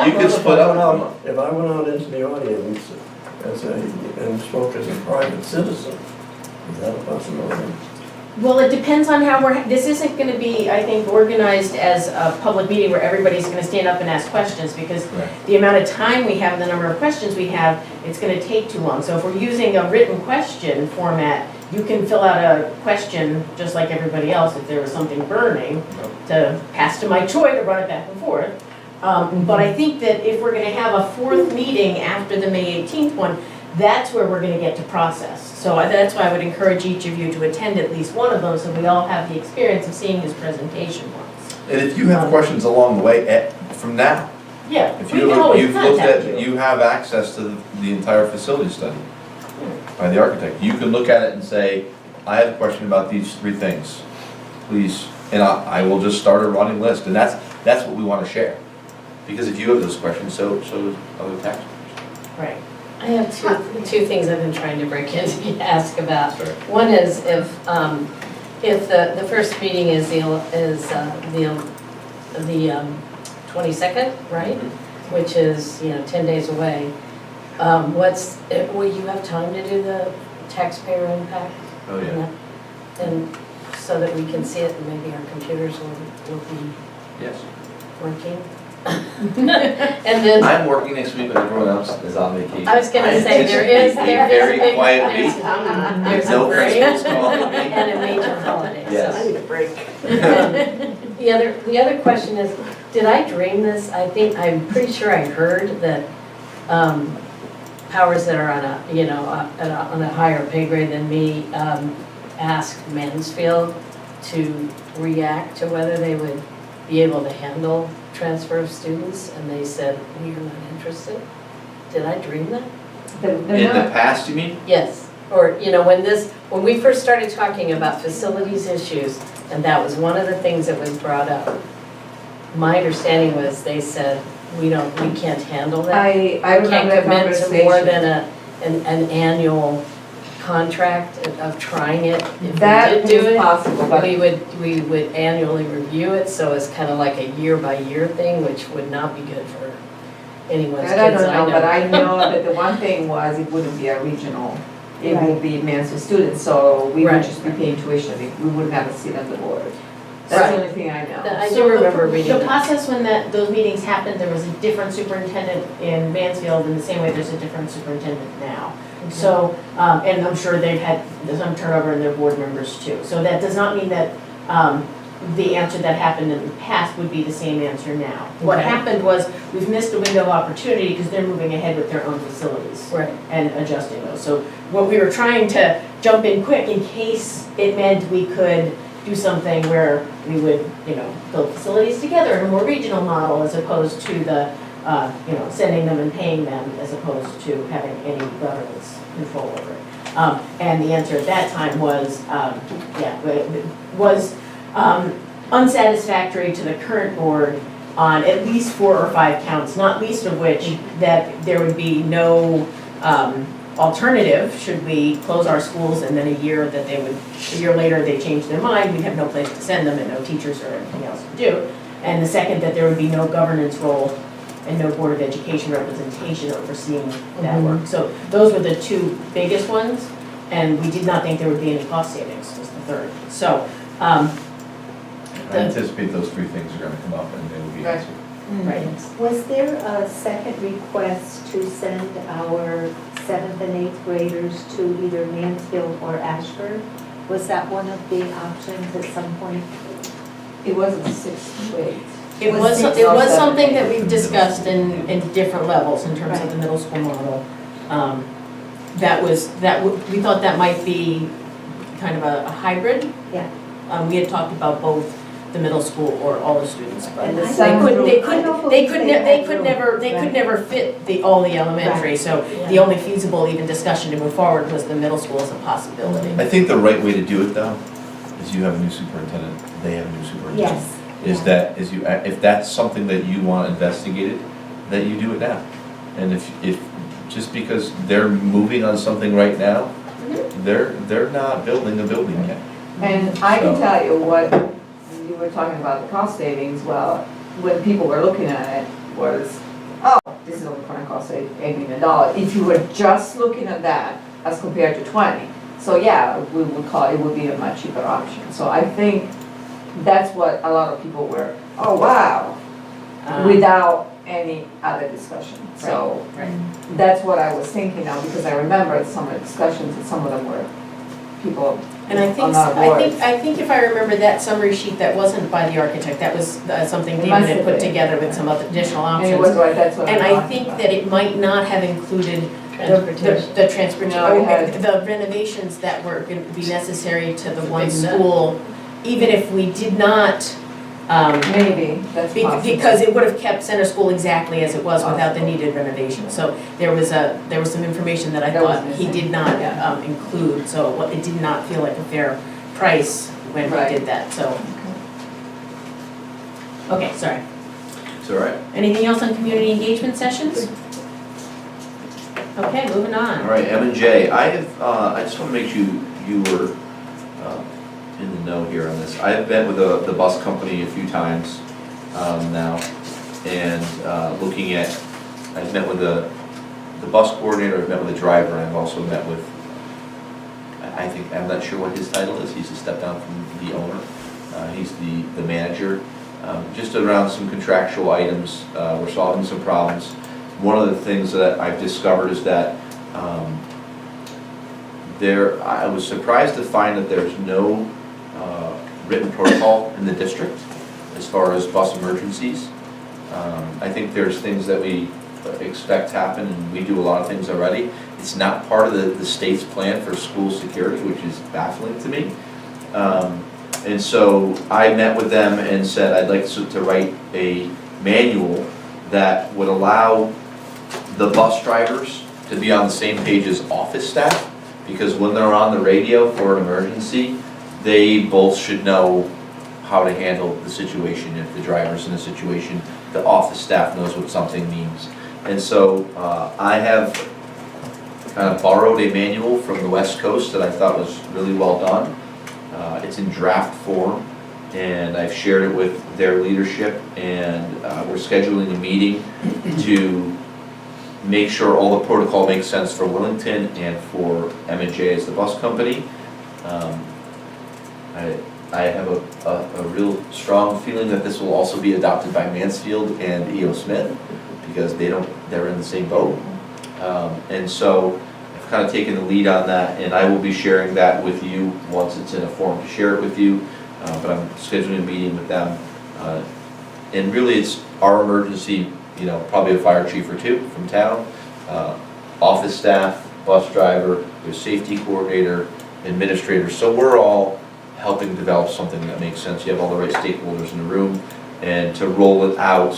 Speaker 3: You could split up.
Speaker 2: If I went out into the audience and spoke as a private citizen, is that a possibility?
Speaker 1: Well, it depends on how this isn't gonna be, I think, organized as a public meeting where everybody's gonna stand up and ask questions, because
Speaker 3: Right.
Speaker 1: the amount of time we have and the number of questions we have, it's gonna take too long. So if we're using a written question format, you can fill out a question just like everybody else if there was something burning, to pass to Mike Choi to run it back and forth. But I think that if we're gonna have a 4th meeting after the May 18th one, that's where we're gonna get to process. So that's why I would encourage each of you to attend at least one of those, so we all have the experience of seeing his presentation once.
Speaker 3: And if you have questions along the way, from now,
Speaker 1: Yeah,
Speaker 3: if
Speaker 1: we can always
Speaker 3: you've looked
Speaker 1: contact
Speaker 3: at,
Speaker 1: you.
Speaker 3: you have access to the entire facility study by the architect. You can look at it and say, I have a question about these 3 things, please, and I will just start a running list, and that's what we want to share. Because if you have those questions, so do other taxpayers.
Speaker 1: Right.
Speaker 8: I have two things I've been trying to break in to ask about.
Speaker 3: Sorry.
Speaker 8: One is if the first meeting is the 22nd, right? Which is, 10 days away. Will you have time to do the taxpayer impact?
Speaker 3: Oh, yeah.
Speaker 8: And so that we can see it and maybe our computers will be
Speaker 3: Yes.
Speaker 8: working? And then,
Speaker 3: I'm working next week when everyone else is on vacation.
Speaker 8: I was gonna say, there is
Speaker 3: a very
Speaker 8: a-
Speaker 3: quiet week.
Speaker 8: there's
Speaker 3: No
Speaker 8: a break
Speaker 3: Christmas call.
Speaker 8: and a major holiday. so-
Speaker 3: Yes.
Speaker 1: need a break.
Speaker 8: The other question is, did I dream this? I'm pretty sure I heard that powers that are on a higher pay grade than me asked Mansfield to react to whether they would be able to handle transfer of students, and they said, we are not interested. Did I dream that?
Speaker 3: In the past, you mean?
Speaker 8: Yes, or, when we first started talking about facilities issues, and that was one of the things that was brought up, my understanding was they said, we can't handle that.
Speaker 4: I
Speaker 8: We can't
Speaker 4: remember the
Speaker 8: commit to more
Speaker 4: conversation.
Speaker 8: than an annual contract of trying it. If we
Speaker 4: That
Speaker 8: did do
Speaker 4: is
Speaker 8: it,
Speaker 4: possible, but
Speaker 8: we would annually review it, so it's kind of like a year-by-year thing, which would not be good for anyone's kids
Speaker 4: that I don't know, but
Speaker 8: I
Speaker 4: I know that the one thing was it wouldn't be a regional, it would be Mansfield students, so we would
Speaker 8: Right.
Speaker 4: just be paying tuition, we wouldn't have a seat on the board. That's the only thing I know.
Speaker 8: I
Speaker 1: So
Speaker 8: do remember
Speaker 1: the-
Speaker 8: reading
Speaker 1: The
Speaker 8: that.
Speaker 1: process when those meetings happened, there was a different superintendent in Mansfield in the same way there's a different superintendent now. So, and I'm sure they've had some turnover in their board members too. So that does not mean that the answer that happened in the past would be the same answer now. What
Speaker 8: Okay.
Speaker 1: happened was, we've missed a window of opportunity because they're moving ahead with their own facilities
Speaker 8: Right.
Speaker 1: and adjusting those. So what we were trying to jump in quick in case it meant we could do something where we would, build facilities together in a more regional model as opposed to the, sending them and paying them as opposed to having any governance control over it. And the answer at that time was, unsatisfactory to the current board on at least 4 or 5 counts, not least of which that there would be no alternative should we close our schools and then a year later they change their mind, we'd have no place to send them and no teachers or anything else to do. And the second, that there would be no governance role and no Board of Education representation overseeing that work. So those were the 2 biggest ones, and we did not think there would be any cost savings, was the third. So,
Speaker 11: I anticipate those 3 things are gonna come up and they will be
Speaker 4: Right.
Speaker 11: answered.
Speaker 1: right.
Speaker 5: Was there a second request to send our 7th and 8th graders to either Mansfield or Ashford? Was that one of the options at some point?
Speaker 4: It wasn't 6 to 8.
Speaker 1: It was something that we've discussed in different levels in terms of the middle school model. We thought that might be kind of a hybrid.
Speaker 5: Yeah.
Speaker 1: We had talked about both the middle school or all the students, but
Speaker 5: And the
Speaker 1: they
Speaker 5: same
Speaker 1: could,
Speaker 5: group.
Speaker 1: they
Speaker 5: I
Speaker 1: could,
Speaker 5: don't
Speaker 1: they
Speaker 5: believe
Speaker 1: could,
Speaker 5: they
Speaker 1: they
Speaker 5: had
Speaker 1: could
Speaker 5: room.
Speaker 1: never, they could never fit all the elementary. So the only feasible even discussion to move forward was the middle school as a possibility.
Speaker 11: I think the right way to do it though, is you have a new superintendent, they have a new superintendent.
Speaker 5: Yes.
Speaker 11: If that's something that you want investigated, that you do it now. And if just because they're moving on something right now, they're not building a building yet.
Speaker 4: And I can
Speaker 11: So-
Speaker 4: tell you what, you were talking about the cost savings, well, when people were looking at it was, oh, this is only gonna cost $8 million. If you were just looking at that as compared to 20. So yeah, we would call, it would be a much cheaper option. So I think that's what a lot of people were, oh, wow, without any other discussion. So
Speaker 1: Right.
Speaker 4: that's what I was thinking now, because I remembered some of the discussions and some of them were people
Speaker 1: And I think,
Speaker 4: on our board.
Speaker 1: I think if I remember that summary sheet, that wasn't by the architect, that was something
Speaker 4: It
Speaker 1: David
Speaker 4: must
Speaker 1: had
Speaker 4: have
Speaker 1: put
Speaker 4: been.
Speaker 1: together with some other additional
Speaker 4: And it was
Speaker 1: options.
Speaker 4: right, that's what I'm
Speaker 1: And I
Speaker 4: talking
Speaker 1: think
Speaker 4: about.
Speaker 1: that it might not have included
Speaker 8: Transportation.
Speaker 1: the transportation,
Speaker 4: No, it had-
Speaker 1: the renovations that were going to be necessary to the
Speaker 8: It's a
Speaker 1: one
Speaker 8: big net.
Speaker 1: school, even if we did not,
Speaker 4: Maybe, that's possible.
Speaker 1: because it would have kept center school exactly as it was without the needed renovation. So there was some information that I
Speaker 4: That was
Speaker 1: thought he
Speaker 4: missing.
Speaker 1: did not
Speaker 4: Yeah.
Speaker 1: include, so it did not feel like a fair price when we
Speaker 4: Right.
Speaker 1: did that, so. Okay, sorry.
Speaker 3: It's all right.
Speaker 1: Anything else on community engagement sessions? Okay, moving
Speaker 3: All
Speaker 1: on.
Speaker 3: right, M&J, I just want to make sure you were in the know here on this. I have met with the bus company a few times now, and looking at, I've met with the bus coordinator, I've met with the driver, and I've also met with, I'm not sure what his title is, he's a step down from the owner. He's the manager. Just around some contractual items, we're solving some problems. One of the things that I've discovered is that I was surprised to find that there's no written protocol in the district as far as bus emergencies. I think there's things that we expect happen, and we do a lot of things already. It's not part of the state's plan for school security, which is baffling to me. And so I met with them and said I'd like to write a manual that would allow the bus drivers to be on the same page as office staff, because when they're on the radio for an emergency, they both should know how to handle the situation. If the driver's in a situation, the office staff knows what something means. And so I have kind of borrowed a manual from the West Coast that I thought was really well done. It's in draft form, and I've shared it with their leadership, and we're scheduling a meeting to make sure all the protocol makes sense for Willington and for M&J as the bus company.
Speaker 11: I have a real strong feeling that this will also be adopted by Mansfield and E.O. Smith, because they're in the same boat. And so I've kind of taken the lead on that, and I will be sharing that with you once it's in a form to share it with you. But I'm scheduling a meeting with them. And really, it's our emergency, probably a fire chief or two from town, office staff, bus driver, their safety coordinator, administrator. So we're all helping develop something that makes sense. You have all the right stakeholders in the room, and to roll it out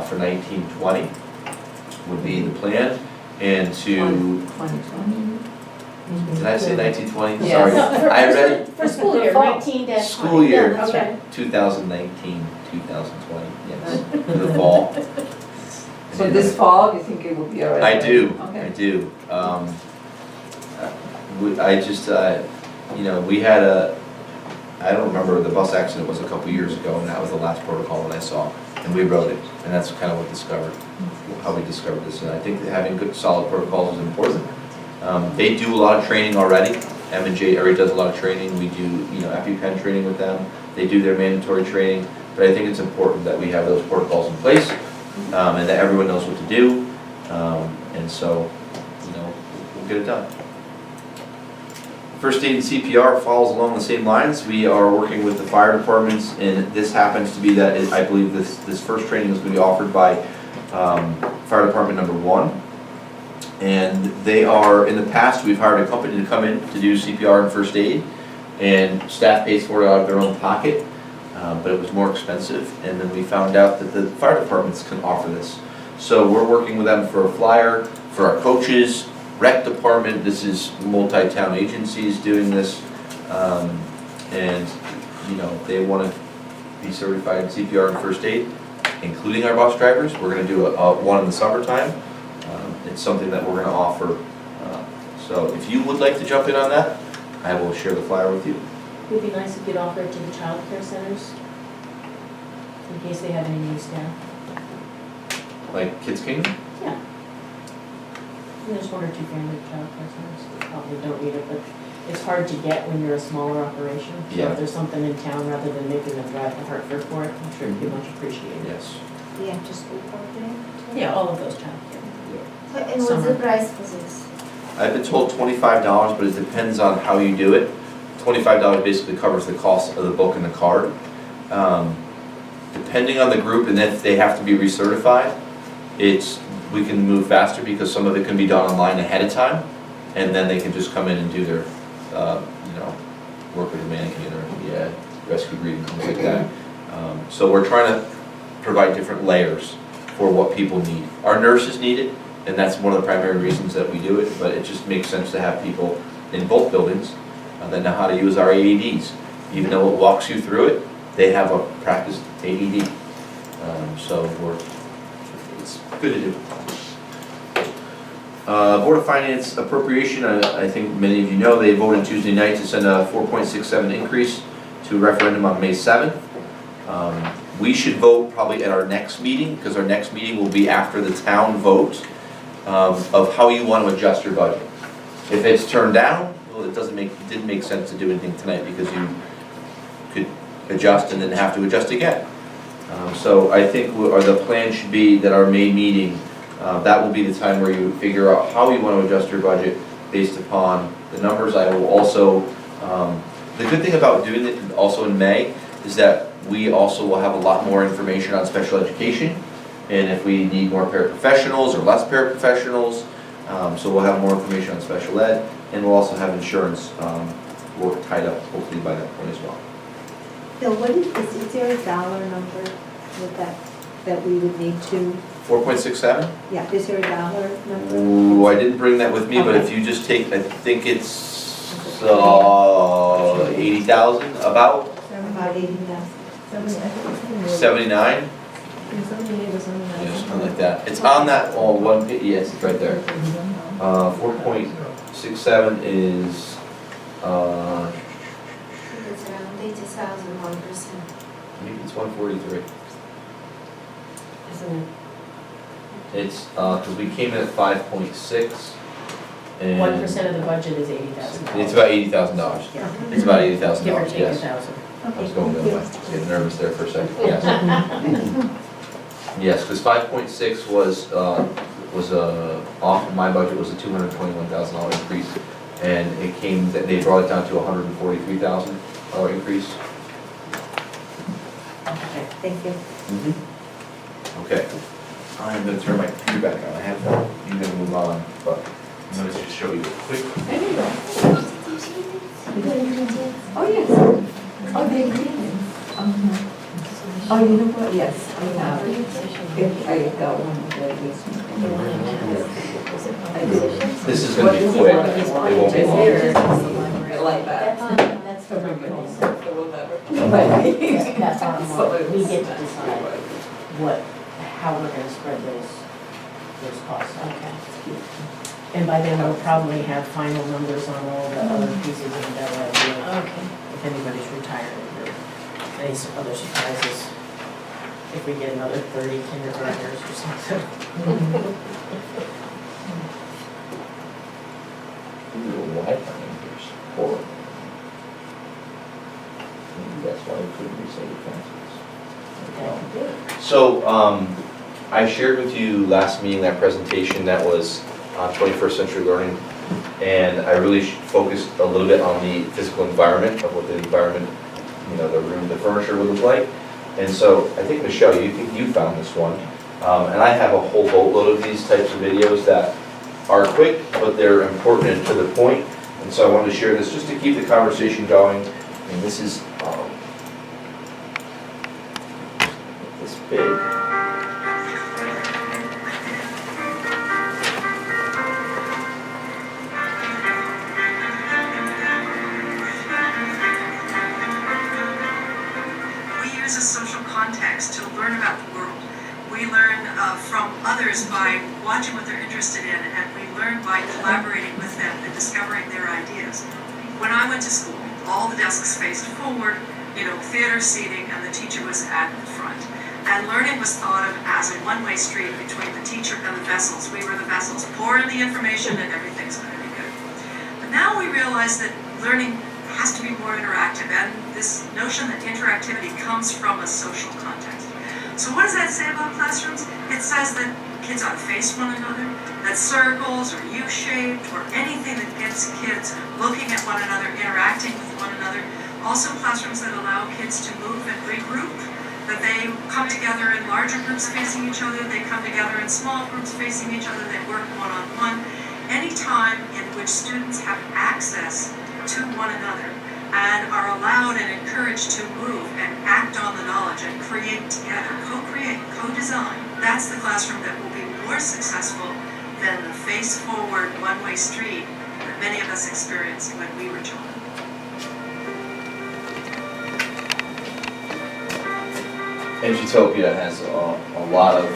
Speaker 11: for 1920 would be the plan. And to,
Speaker 4: 2020.
Speaker 11: did I say 1920?
Speaker 4: Yes.
Speaker 11: Sorry.
Speaker 1: No, for-
Speaker 11: I read
Speaker 1: For school year,
Speaker 4: fall.
Speaker 1: 19-20.
Speaker 11: School year.
Speaker 1: Yeah, okay.
Speaker 11: 2019, 2020, yes, for the fall.
Speaker 4: So this fall, you think it will be all right?
Speaker 11: I do,
Speaker 4: Okay.
Speaker 11: I do. I just, we had I don't remember, the bus accident was a couple years ago, and that was the last protocol that I saw, and we wrote it, and that's kind of how we discovered this, and I think that having good, solid protocols is important. They do a lot of training already. M&J already does a lot of training. We do, EpiPen training with them. They do their mandatory training, but I think it's important that we have those protocols in place, and that everyone knows what to do, and so, we'll get it done. First aid and CPR follows along the same lines. We are working with the fire departments, and this happens to be that, I believe this first training is going to be offered by Fire Department number 1. And they are, in the past, we've hired a company to come in to do CPR and first aid, and staff pays for it out of their own pocket, but it was more expensive, and then we found out that the fire departments can offer this. So we're working with them for a flyer, for our coaches, rec department, this is multi-town agencies doing this, and, they want to be certified in CPR and first aid, including our bus drivers. We're going to do one in the summertime. It's something that we're going to offer. So if you would like to jump in on that, I will share the flyer with you.
Speaker 1: It would be nice if you'd offer it to the child care centers, in case they have any new staff.
Speaker 11: Like Kids Kingdom?
Speaker 1: Yeah. And there's 1 or 2 family child care centers that probably don't need it, but it's hard to get when you're a smaller operation. So
Speaker 11: Yeah.
Speaker 1: if there's something in town, rather than making them drive to Hartford for it, I'm sure it'd be much appreciated.
Speaker 11: Yes.
Speaker 5: The after-school program?
Speaker 1: Yeah, all of those child care.
Speaker 10: And what's the price for this?
Speaker 11: I've been told $25, but it depends on how you do it. $25 basically covers the cost of the book and the card. Depending on the group, and if they have to be recertified, we can move faster because some of it can be done online ahead of time, and then they can just come in and do their, work with a mannequin or rescue breeding, things like that. So we're trying to provide different layers for what people need. Our nurses need it, and that's one of the primary reasons that we do it, but it just makes sense to have people in both buildings that know how to use our AEDs. Even though it walks you through it, they have a practiced AED. So it's good to do. Board of Finance appropriation, I think many of you know, they voted Tuesday night to send a 4.67 increase to referendum on May 7th. We should vote probably at our next meeting, because our next meeting will be after the town vote of how you want to adjust your budget. If it's turned down, well, it didn't make sense to do anything tonight, because you could adjust and then have to adjust again. So I think the plan should be that our May meeting, that will be the time where you figure out how you want to adjust your budget based upon the numbers. I will also, the good thing about doing it also in May is that we also will have a lot more information on special education, and if we need more paraprofessionals or less paraprofessionals, so we'll have more information on special ed, and we'll also have insurance work tied up hopefully by that point as well.
Speaker 5: Bill, is there a dollar number with that we would need to,
Speaker 11: 4.67?
Speaker 5: yeah, is there a dollar number?
Speaker 11: Ooh, I didn't bring that with me, but if you just take, I think it's 80,000 about,
Speaker 5: About 80,000.
Speaker 11: 79? Yeah, something like that. It's on that, one page, yes, it's right there. 4.67 is,
Speaker 10: It's around 80,000, 1%.
Speaker 11: maybe it's 143.
Speaker 1: Isn't it?
Speaker 11: It's, because we came in at 5.6, and
Speaker 1: 1% of the budget is $80,000.
Speaker 11: it's about $80,000.
Speaker 1: Yeah.
Speaker 11: It's about $80,000,
Speaker 1: Give or take
Speaker 11: yes.
Speaker 1: 1,000.
Speaker 11: I was going the other way, I was getting nervous there for a second, yes. Yes, because 5.6 was off of my budget, was a $221,000 increase, and it came, they brought it down to a $143,000 increase.
Speaker 5: Okay, thank you.
Speaker 11: Okay, I'm gonna turn my computer back on, I have, you're gonna move on, but I'm gonna just show you a quick.
Speaker 4: Oh, yes. Oh, the ingredients. Oh, you know what, yes, I have. If I got one of the
Speaker 11: This is gonna be quick, it won't be long.
Speaker 4: I like that.
Speaker 1: That's the remedy.
Speaker 4: But-
Speaker 1: That's our model. We get to decide how we're gonna spread those costs. Okay. And by then, we'll probably have final numbers on all the other pieces of that idea.
Speaker 8: Okay.
Speaker 1: If anybody's retired or any other surprises. If we get another 30 kindergartners or something.
Speaker 11: Ooh, Wi-Fi numbers, horrible. Maybe that's why we couldn't reset your passwords. So, I shared with you last meeting that presentation that was on 21st century learning, and I really focused a little bit on the physical environment of what the environment, the room, the furniture would look like. And so, I think, Michelle, you found this one, and I have a whole boatload of these types of videos that are quick, but they're important and to the point. And so I wanted to share this just to keep the conversation going. And this is this big.
Speaker 12: We use a social context to learn about the world. We learn from others by watching what they're interested in, and we learn by collaborating with them and discovering their ideas. When I went to school, all the desks faced forward, theater seating, and the teacher was at the front. And learning was thought of as a one-way street between the teacher and the vessels. We were the vessels, pour in the information and everything's going to be good. But now we realize that learning has to be more interactive, and this notion that interactivity comes from a social context. So what does that say about classrooms? It says that kids ought to face one another, that circles or U-shaped or anything that gets kids looking at one another, interacting with one another. Also classrooms that allow kids to move and regroup, that they come together in larger groups facing each other, they come together in small groups facing each other, they work one-on-one. Any time in which students have access to one another and are allowed and encouraged to move and act on the knowledge and create together, co-create, co-design, that's the classroom that will be more successful than the face-forward, one-way street that many of us experienced when we were children.
Speaker 11: Edutopia has a lot of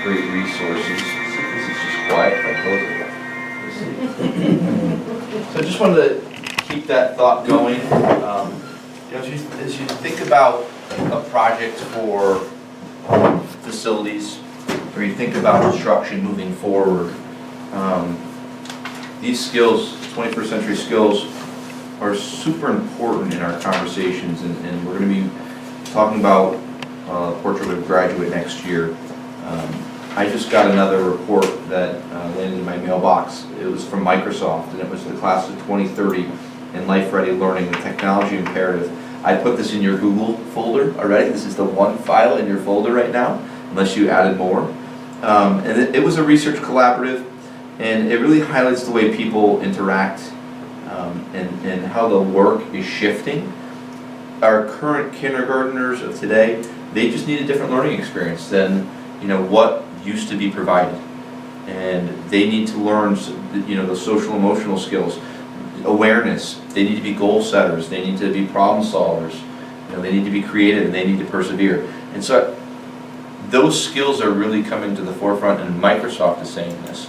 Speaker 11: great resources. See, this is just quiet if I close it. So I just wanted to keep that thought going. As you think about a project for facilities, or you think about construction moving forward, these skills, 21st century skills, are super important in our conversations, and we're going to be talking about portrait of a graduate next year. I just got another report that landed in my mailbox. It was from Microsoft, and it was the class of 2030 in life-ready learning, the technology imperative. I put this in your Google folder already. This is the one file in your folder right now, unless you added more. And it was a research collaborative, and it really highlights the way people interact and how the work is shifting. Our current kindergartners of today, they just need a different learning experience than what used to be provided, and they need to learn the social emotional skills, awareness. They need to be goal setters. They need to be problem solvers. They need to be creative, and they need to persevere. And so those skills are really coming to the forefront, and Microsoft is saying this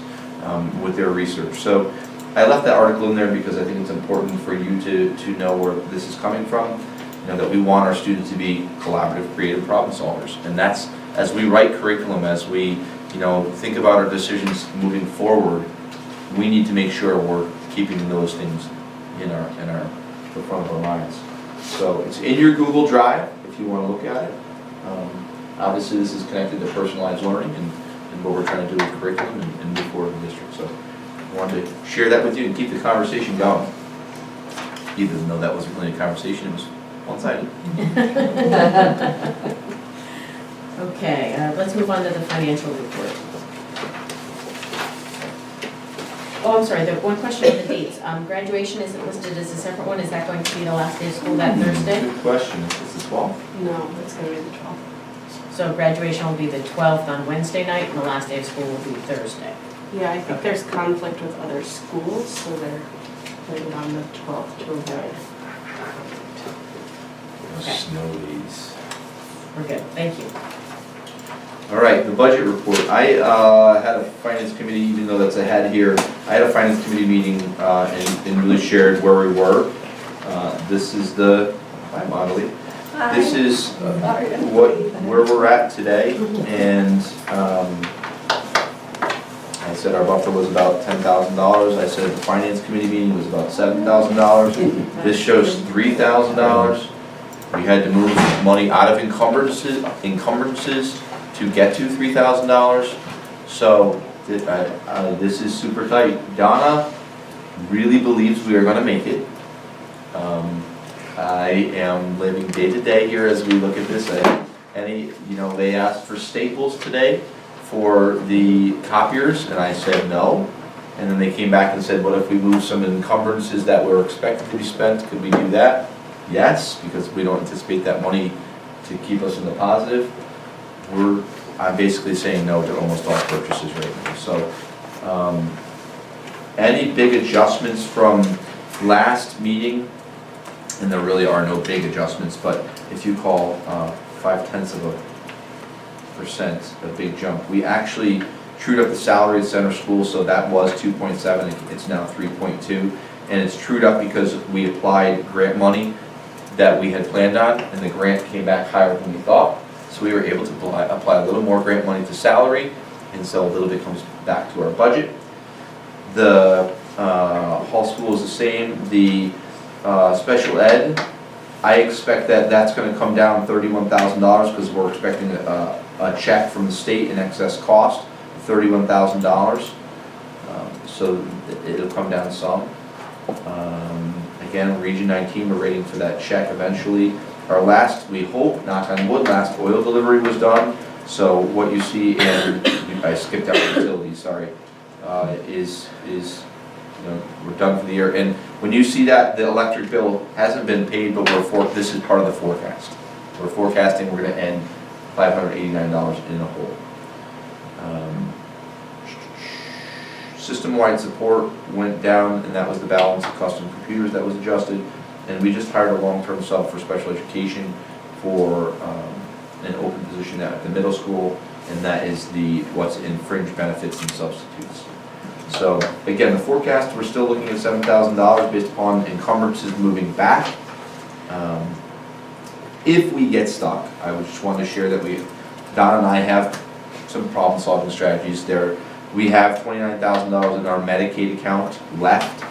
Speaker 11: with their research. So I left that article in there because I think it's important for you to know where this is coming from. That we want our students to be collaborative, creative problem solvers. And that's, as we write curriculum, as we think about our decisions moving forward, we need to make sure we're keeping those things in the front of our minds.
Speaker 3: So it's in your Google Drive if you want to look at it. Obviously, this is connected to personalized learning and what we're trying to do with curriculum and move forward in the district. So I wanted to share that with you and keep the conversation going. Even though that wasn't really a conversation, it was one-sided.
Speaker 1: Okay, let's move on to the financial report. Oh, I'm sorry, the one question on the dates. Graduation isn't listed as a separate one. Is that going to be the last day of school that Thursday?
Speaker 3: Good question. Is this the 12th?
Speaker 9: No, it's gonna be the 12th.
Speaker 1: So graduation will be the 12th on Wednesday night, and the last day of school will be Thursday.
Speaker 9: Yeah, I think there's conflict with other schools, so they're putting it on the 12th to avoid.
Speaker 1: Okay.
Speaker 3: Snowies.
Speaker 1: We're good, thank you.
Speaker 3: All right, the budget report. I had a finance committee, even though that's ahead here, I had a finance committee meeting and really shared where we were. This is the, hi Mondeley. This is where we're at today, and I said our buffer was about $10,000. I said the finance committee meeting was about $7,000. This shows $3,000. We had to move money out of encumbrances to get to $3,000. So this is super tight. Donna really believes we are going to make it. I am living day to day here as we look at this. They asked for staples today for the copiers, and I said no. And then they came back and said, what if we move some encumbrances that were expected to be spent? Could we do that? Yes, because we don't anticipate that money to keep us in the positive. I'm basically saying no to almost all purchases right now. So any big adjustments from last meeting, and there really are no big adjustments, but if you call 0.5% a big jump. We actually trued up the salary at center school, so that was 2.7, it's now 3.2. And it's trued up because we applied grant money that we had planned on, and the grant came back higher than we thought. So we were able to apply a little more grant money to salary, and so a little bit comes back to our budget. The hall school is the same. The special ed, I expect that that's going to come down $31,000 because we're expecting a check from the state in excess cost, $31,000. So it'll come down some. Again, Region 19, we're waiting for that check eventually. Our last, we hope, knock on wood, last oil delivery was done. So what you see in, I skipped out utilities, sorry, is we're done for the year. And when you see that, the electric bill hasn't been paid, but this is part of the forecast. We're forecasting we're going to end $589 in a hole. System-wide support went down, and that was the balance of custom computers that was adjusted. And we just hired a long-term sub for special education for an open position at the middle school, and that is what's in fringe benefits and substitutes. So again, the forecast, we're still looking at $7,000 based upon encumbrances moving back. If we get stuck, I just wanted to share that Don and I have some problem-solving strategies there. We have $29,000 in our Medicaid account left,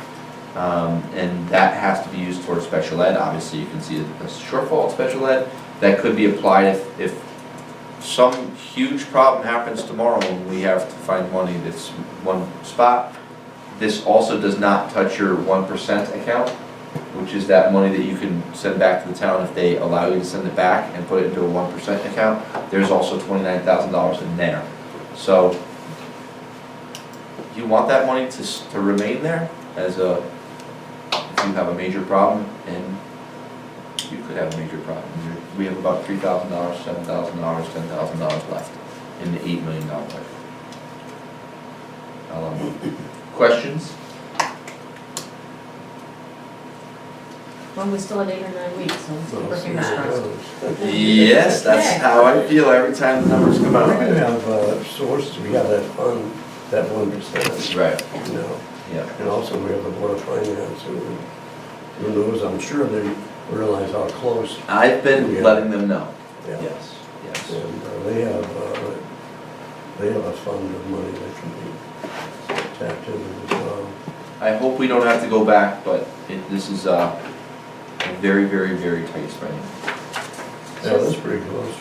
Speaker 3: and that has to be used towards special ed. Obviously, you can see a shortfall in special ed. That could be applied if some huge problem happens tomorrow and we have to find money that's one spot. This also does not touch your 1% account, which is that money that you can send back to the town if they allow you to send it back and put it into a 1% account. There's also $29,000 in there. So you want that money to remain there if you have a major problem, and you could have a major problem. We have about $3,000, $7,000, $10,000 left in the $8 million budget. Questions?
Speaker 1: Well, we still have 8 or 9 weeks, so let's keep our fingers crossed.
Speaker 3: Yes, that's how I feel every time the numbers come out.
Speaker 2: We're gonna have sources, we have that fund, that 1%.
Speaker 3: Right.
Speaker 2: Yeah. And also we have the Board of Finance, who knows, I'm sure they realize how close.
Speaker 3: I've been letting them know.
Speaker 2: Yeah.
Speaker 3: Yes.
Speaker 2: And they have a fund of money that can be tapped into as well.
Speaker 3: I hope we don't have to go back, but this is,
Speaker 11: very, very, very tight spending.
Speaker 2: Yeah, that's pretty close.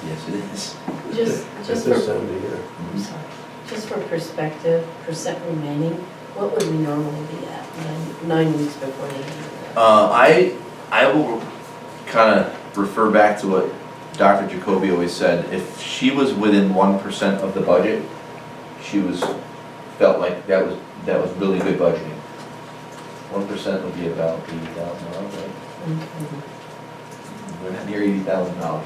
Speaker 11: Yes, it is.
Speaker 8: Just
Speaker 2: At
Speaker 8: for
Speaker 2: this time of the year.
Speaker 8: I'm sorry. Just for perspective, percent remaining, what would we normally be at 9 weeks before the end of
Speaker 11: I will kind of refer back to what Dr. Jacoby always said. If she was within 1% of the budget, felt like that was really good budgeting. 1% would be about $80,000, right? We're not near $80,000.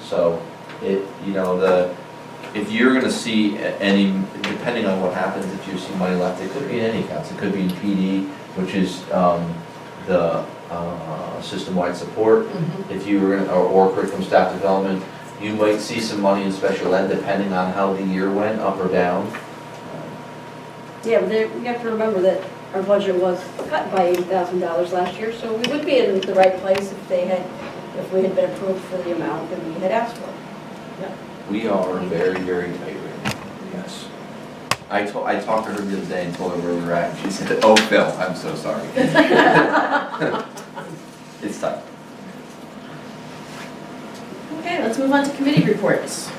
Speaker 11: So if you're gonna see any, depending on what happens, if you see money left, it could be in any accounts. It could be in PD, which is the system-wide support. If you were gonna, or curriculum staff development, you might see some money in special ed depending on how the year went, up or down.
Speaker 13: Yeah, but we have to remember that our budget was cut by $80,000 last year, so we would be in the right place if we had been approved for the amount that we had asked for.
Speaker 11: We are very, very tight right now, yes. I talked to her the other day and told her where we were at, and she said, "Oh, Phil, I'm so sorry." It's tight.
Speaker 1: Okay, let's move on to committee reports.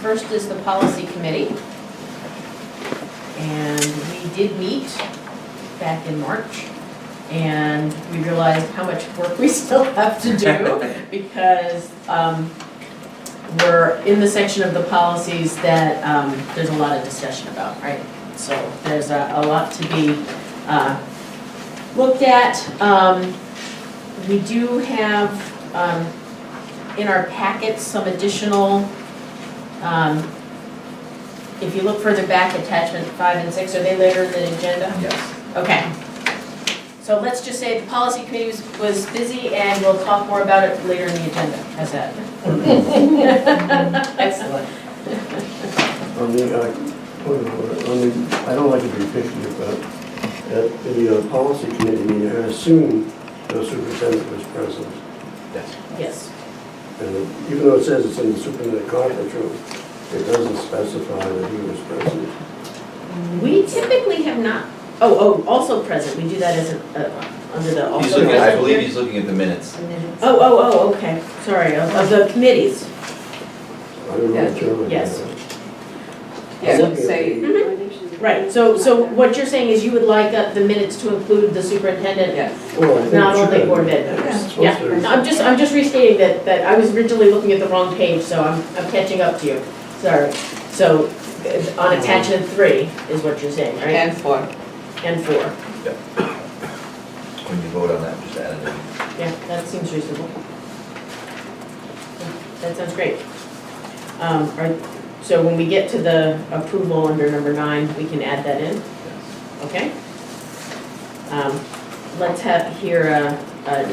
Speaker 1: First is the policy committee. And we did meet back in March, and we realized how much work we still have to do because we're in the section of the policies that there's a lot of discussion about, right? So there's a lot to be looked at. We do have in our packets some additional, if you look further back, attachment 5 and 6, are they later in the agenda?
Speaker 11: Yes.
Speaker 1: Okay. So let's just say the policy committee was busy and we'll talk more about it later in the agenda. How's that? Excellent.
Speaker 2: I don't like to be picky, but at the policy committee meeting, I assume the superintendent was present.
Speaker 11: Yes.
Speaker 1: Yes.
Speaker 2: And even though it says it's in the superintendent conference room, it doesn't specify that he was present.
Speaker 1: We typically have not, also present, we do that as under the also.
Speaker 11: He's looking, I
Speaker 1: present
Speaker 11: believe
Speaker 1: here?
Speaker 11: he's looking at the minutes.
Speaker 1: Okay, sorry, of the committees.
Speaker 2: I don't know what you're looking
Speaker 1: Yes.
Speaker 2: at.
Speaker 4: Yeah,
Speaker 2: I'm
Speaker 4: it would
Speaker 2: looking at
Speaker 4: say,
Speaker 2: the-
Speaker 1: Right, so what you're saying is you would like the minutes to include the superintendent,
Speaker 4: yes.
Speaker 2: Well, I think
Speaker 1: not
Speaker 2: it
Speaker 1: only
Speaker 2: should.
Speaker 1: board
Speaker 2: It's
Speaker 1: members?
Speaker 2: supposed
Speaker 1: Yeah,
Speaker 2: to.
Speaker 1: No, I'm just restating that I was originally looking at the wrong page, so I'm catching up to you, sorry. So, on attachment 3 is what you're saying, right?
Speaker 4: And 4.
Speaker 1: And 4,
Speaker 11: When you vote on that, just add it in.
Speaker 1: yeah, that seems reasonable. That sounds great. So when we get to the approval under number 9, we can add that in, okay? Let's hear a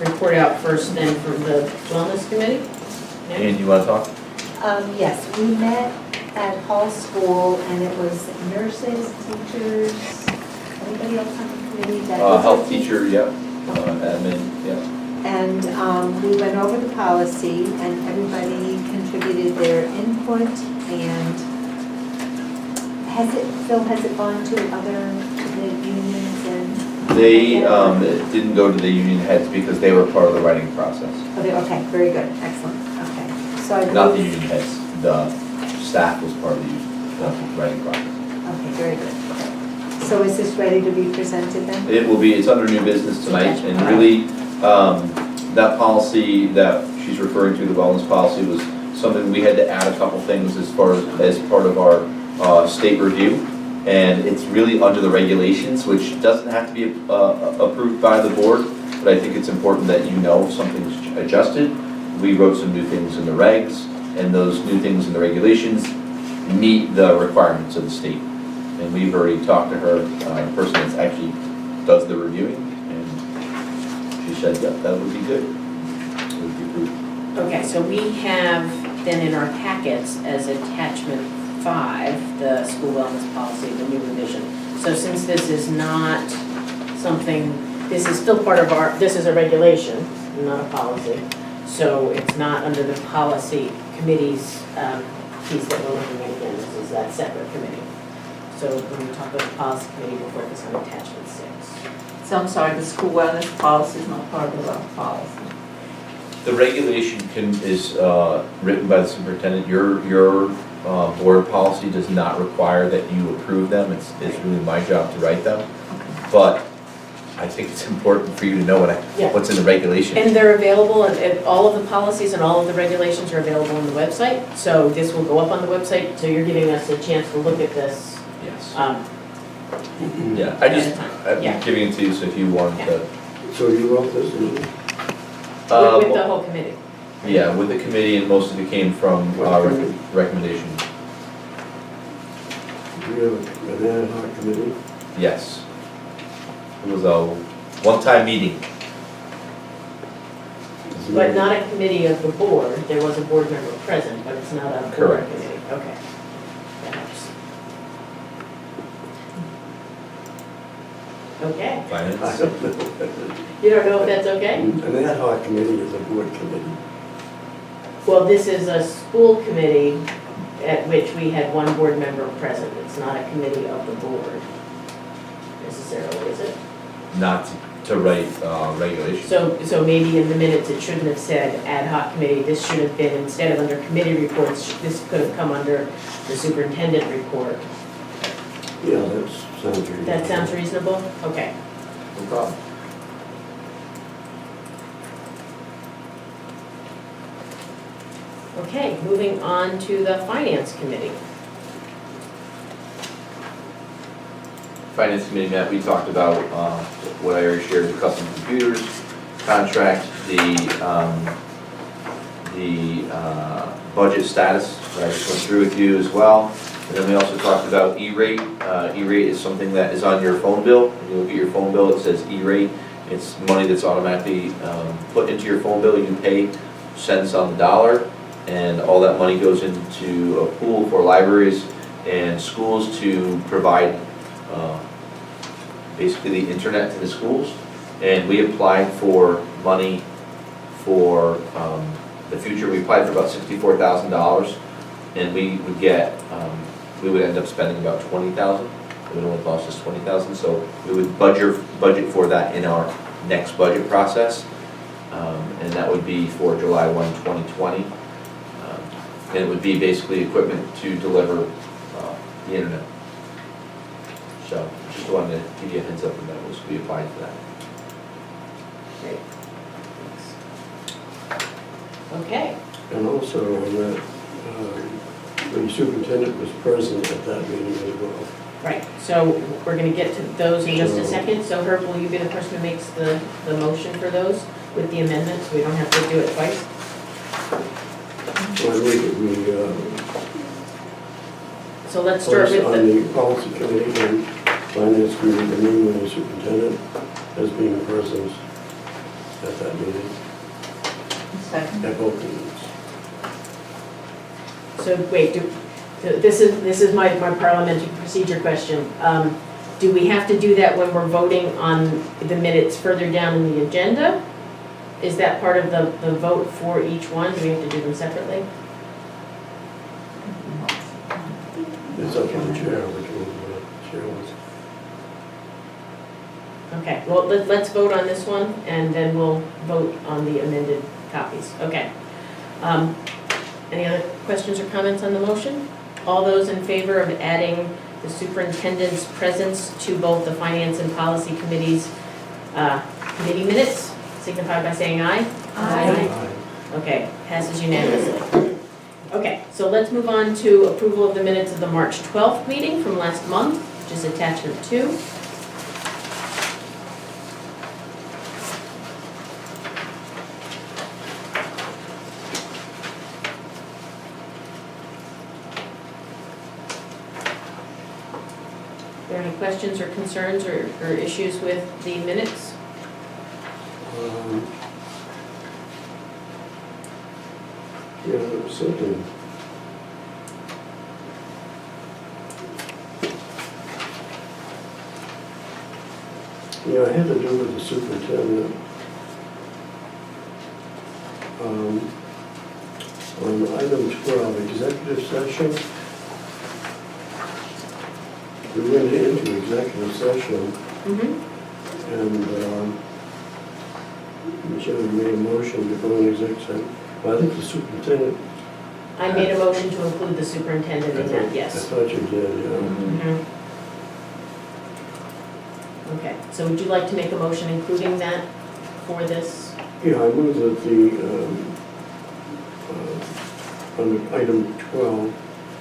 Speaker 1: report out first then from the wellness committee.
Speaker 11: And you want to talk?
Speaker 5: Yes, we met at Hall School, and it was nurses, teachers, anybody else on the committee that was
Speaker 11: Health
Speaker 5: a
Speaker 11: teacher, yep. Admin, yep.
Speaker 5: And we went over the policy, and everybody contributed their input, and has it gone to the unions and?
Speaker 11: They didn't go to the union heads because they were part of the writing process.
Speaker 5: Okay, very good, excellent, okay. So I
Speaker 11: Not the
Speaker 5: believe-
Speaker 11: union heads, the staff was part of the writing process.
Speaker 5: Okay, very good. So is this ready to be presented then?
Speaker 11: It's under new business tonight,
Speaker 5: Okay.
Speaker 11: and really, that policy that she's referring to, the wellness policy, was something we had to add a couple things as part of our state review. And it's really under the regulations, which doesn't have to be approved by the board, but I think it's important that you know if something's adjusted. We wrote some new things in the regs, and those new things in the regulations meet the requirements of the state. And we've already talked to her, the person that actually does the reviewing, and she said, yeah, that would be good. It would be approved.
Speaker 1: Okay, so we have then in our packets as attachment 5, the school wellness policy, the new revision. So since this is not something, this is still part of this is a regulation, not a policy. So it's not under the policy committee's piece that we're looking at again. This is that separate committee. So when we talk about the policy committee, we'll focus on attachment 6.
Speaker 4: So I'm sorry, the school wellness policy is not part of our policy.
Speaker 11: The regulation is written by the superintendent. Your board policy does not require that you approve them. It's really my job to write them. But I think it's important for you to know
Speaker 1: Yeah.
Speaker 11: what's in the regulation.
Speaker 1: And they're available, and all of the policies and all of the regulations are available on the website. So this will go up on the website, so you're giving us a chance to look at this.
Speaker 11: Yes.
Speaker 2: Yeah.
Speaker 11: I
Speaker 1: At
Speaker 11: just,
Speaker 1: a time.
Speaker 11: I'm
Speaker 1: Yeah.
Speaker 11: giving it to you, so if you wanted to.
Speaker 2: So you wrote this, didn't you?
Speaker 1: With the whole committee.
Speaker 11: Yeah, with the committee, and most of it came from our recommendation.
Speaker 2: Do you have an ad hoc committee?
Speaker 11: Yes. It was a one-time meeting.
Speaker 1: But not a committee of the board. There was a board member present, but it's not a board
Speaker 11: Correct.
Speaker 1: committee. Okay. That helps. Okay.
Speaker 2: I
Speaker 11: Finance.
Speaker 2: don't know.
Speaker 1: You don't know if that's okay?
Speaker 2: An ad hoc committee is a board committee.
Speaker 1: Well, this is a school committee at which we had one board member present. It's not a committee of the board necessarily, is it?
Speaker 11: Not to write regulations.
Speaker 1: So maybe in the minutes, it shouldn't have said ad hoc committee. This should have been, instead of under committee reports, this could have come under the superintendent report.
Speaker 2: Yeah, that sounds reasonable.
Speaker 1: That sounds reasonable? Okay.
Speaker 11: No problem.
Speaker 1: Okay, moving on to the finance committee.
Speaker 3: Finance committee met, we talked about what I already shared, the custom computers contract, the budget status, that I just went through with you as well. And then we also talked about E-rate. E-rate is something that is on your phone bill. When you look at your phone bill, it says E-rate. It's money that's automatically put into your phone bill. You pay cents on the dollar, and all that money goes into a pool for libraries and schools to provide basically the internet to the schools. And we applied for money for the future. We applied for about $64,000, and we would get, we would end up spending about $20,000. It would only cost us $20,000, so we would budget for that in our next budget process, and that would be for July 1, 2020. And it would be basically equipment to deliver the internet. So just wanted to give you a heads up, and that was, we applied for that.
Speaker 1: Great. Okay.
Speaker 2: And also, on that, the superintendent was present at that meeting as well.
Speaker 1: Right, so we're gonna get to those in just a second. So Herb, will you be the person who makes the motion for those with the amendments? We don't have to do it twice?
Speaker 2: So I move that we,
Speaker 1: So let's start
Speaker 2: place
Speaker 1: with
Speaker 2: on
Speaker 1: the,
Speaker 2: the policy committee and finance committee, the name of the superintendent as being present at that meeting,
Speaker 4: Second.
Speaker 2: at both meetings.
Speaker 1: so wait, this is my parliamentary procedure question. Do we have to do that when we're voting on the minutes further down in the agenda? Is that part of the vote for each one? Do we have to do them separately?
Speaker 2: It's up to the chair, which the chair wants.
Speaker 1: Okay, well, let's vote on this one, and then we'll vote on the amended copies. Okay. Any other questions or comments on the motion? All those in favor of adding the superintendent's presence to both the finance and policy committees, committee minutes, signify by saying aye.
Speaker 2: Aye.
Speaker 1: Okay, passes unanimously. Okay, so let's move on to approval of the minutes of the March 12th meeting from last month, which is attachment 2. Are there any questions or concerns or issues with the minutes?
Speaker 2: Yeah, there was something. Yeah, it had to do with the superintendent. On item 12, executive session. We went into executive session
Speaker 1: Mm-hmm.
Speaker 2: And Michelle made a motion to go in executive session. Well, I think the superintendent.
Speaker 1: I made a motion to include the superintendent in that,
Speaker 2: I
Speaker 1: yes.
Speaker 2: thought you did, yeah.
Speaker 1: Mhm. Okay, so would you like to make a motion including that for this?
Speaker 2: Yeah, I move that under item 12,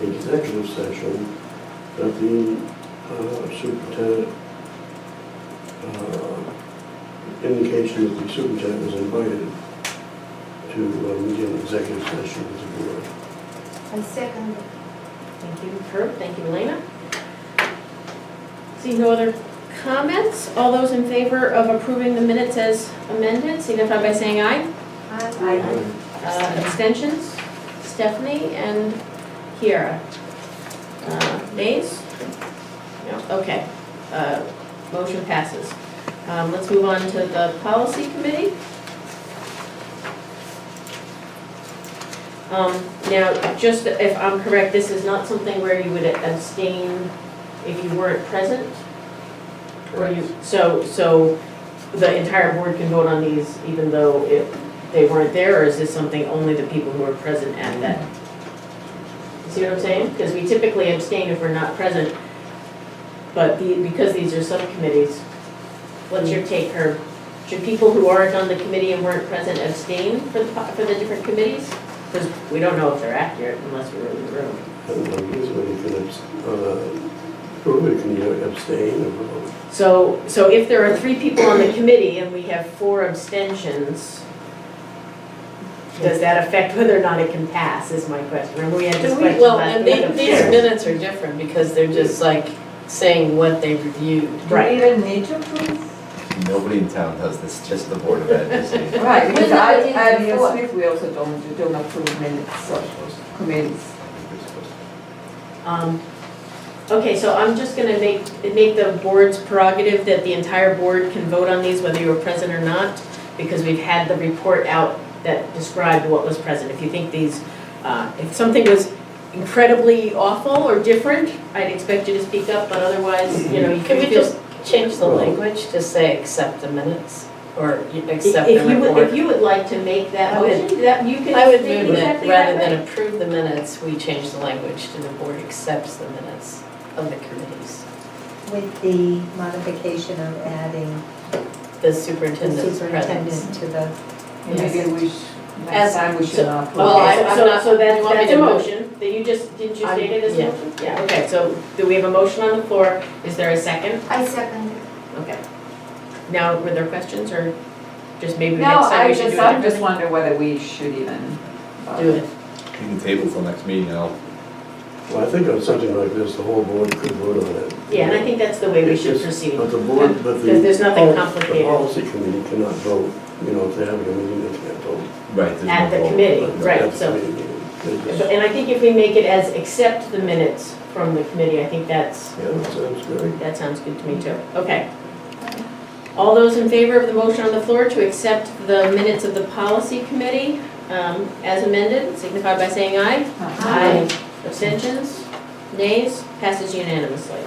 Speaker 2: executive session, that the superintendent, indication that the superintendent was invited to meet in executive session with the board.
Speaker 10: I second.
Speaker 1: Thank you, Herb, thank you, Elena. See no other comments? All those in favor of approving the minutes as amended, signify by saying aye. Abstentions? Stephanie and Kiara. Nays? No, okay. Motion passes. Let's move on to the policy committee. Now, just if I'm correct, this is not something where you would abstain if you weren't present? Or you, so the entire board can vote on these even though they weren't there, or is this something only the people who are present at that? You see what I'm saying? Because we typically abstain if we're not present, but because these are subcommittees, what's your take, Herb? Should people who aren't on the committee and weren't present abstain for the different committees? Because we don't know if they're accurate unless we're in the room.
Speaker 2: And usually you can probably can abstain or vote.
Speaker 1: So if there are 3 people on the committee and we have 4 abstentions, does that affect whether or not it can pass, is my question. Remember we had this question
Speaker 8: Well,
Speaker 1: last
Speaker 8: and
Speaker 1: week.
Speaker 8: these minutes are different because they're just like saying what they reviewed.
Speaker 4: Do we even need to approve?
Speaker 11: Nobody in town does this, just the Board of Ed. just saying.
Speaker 4: Right, because
Speaker 10: Well, no,
Speaker 4: at
Speaker 10: it is
Speaker 4: Neil
Speaker 10: before.
Speaker 4: Smith, we also don't approve minutes of committees.
Speaker 1: Okay, so I'm just gonna make the board's prerogative that the entire board can vote on these whether you were present or not, because we've had the report out that described what was present. If you think these, if something was incredibly awful or different, I'd expect you to speak up, but otherwise, you know, you
Speaker 8: Can
Speaker 1: can
Speaker 8: we
Speaker 1: feel.
Speaker 8: just change the language to say accept the minutes or accept the
Speaker 1: If
Speaker 8: report?
Speaker 1: you would like to make that
Speaker 8: I would-
Speaker 1: motion, that you can.
Speaker 8: I would
Speaker 1: make
Speaker 8: move that
Speaker 1: exactly
Speaker 8: rather
Speaker 1: that
Speaker 8: than
Speaker 1: way.
Speaker 8: approve the minutes, we change the language to the board accepts the minutes of the committees.
Speaker 5: With the modification of adding
Speaker 8: The
Speaker 5: the
Speaker 8: superintendent's presence.
Speaker 5: superintendent to the,
Speaker 4: Maybe we
Speaker 8: As-
Speaker 4: next time we should not.
Speaker 8: Well,
Speaker 1: Okay,
Speaker 8: I'm
Speaker 1: so
Speaker 8: not-
Speaker 1: so
Speaker 8: you want me
Speaker 1: that's a
Speaker 8: to move?
Speaker 1: motion, that you just, didn't you
Speaker 8: I'm-
Speaker 1: state it as a
Speaker 8: yeah.
Speaker 1: motion? Yeah, okay, so do we have a motion on the floor? Is there a second?
Speaker 10: I second.
Speaker 1: Okay. Now, were there questions, or just maybe
Speaker 4: No,
Speaker 1: next time we should do it
Speaker 4: I just
Speaker 1: differently?
Speaker 4: wonder whether we should even.
Speaker 8: Do it.
Speaker 11: You can table till next meeting, I'll.
Speaker 2: Well, I think on something like this, the whole board could vote on it.
Speaker 1: Yeah, and I think that's the way we
Speaker 2: It's
Speaker 1: should
Speaker 2: just-
Speaker 1: proceed.
Speaker 2: But the board, but the.
Speaker 1: Because there's nothing
Speaker 2: The
Speaker 1: complicated
Speaker 2: policy committee cannot vote, you know, if they're having a meeting, they can't vote.
Speaker 11: Right. there's
Speaker 1: At
Speaker 11: no
Speaker 1: the
Speaker 11: vote.
Speaker 1: committee,
Speaker 2: But
Speaker 1: right,
Speaker 2: at the
Speaker 1: so,
Speaker 2: committee meeting, they just-
Speaker 1: and I think if we make it as accept the minutes from the committee, I think that's,
Speaker 2: Yeah, that sounds good.
Speaker 1: that sounds good to me too. Okay. All those in favor of the motion on the floor to accept the minutes of the policy committee as amended, signify by saying aye. Aye. Abstentions? Nays? Passes unanimously.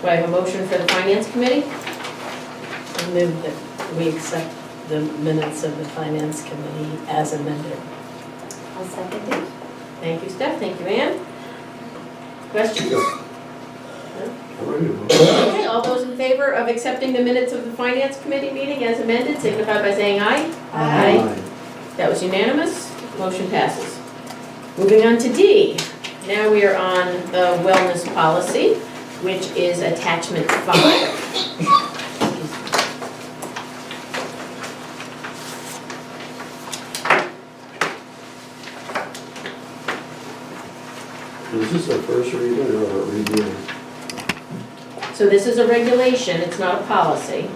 Speaker 1: Do I have a motion for the finance committee?
Speaker 8: I move that we accept the minutes of the finance committee as amended.
Speaker 5: I'll second it.
Speaker 1: Thank you, Steph. Thank you, Ann. Questions?
Speaker 2: I'm ready to vote.
Speaker 1: Okay, all those in favor of accepting the minutes of the finance committee meeting as amended, signify by saying aye. That was unanimous. Motion passes. Moving on to D. Now we are on the wellness policy, which is attachment 5.
Speaker 2: Is this a first reading or a review?
Speaker 1: So this is a regulation, it's not a policy.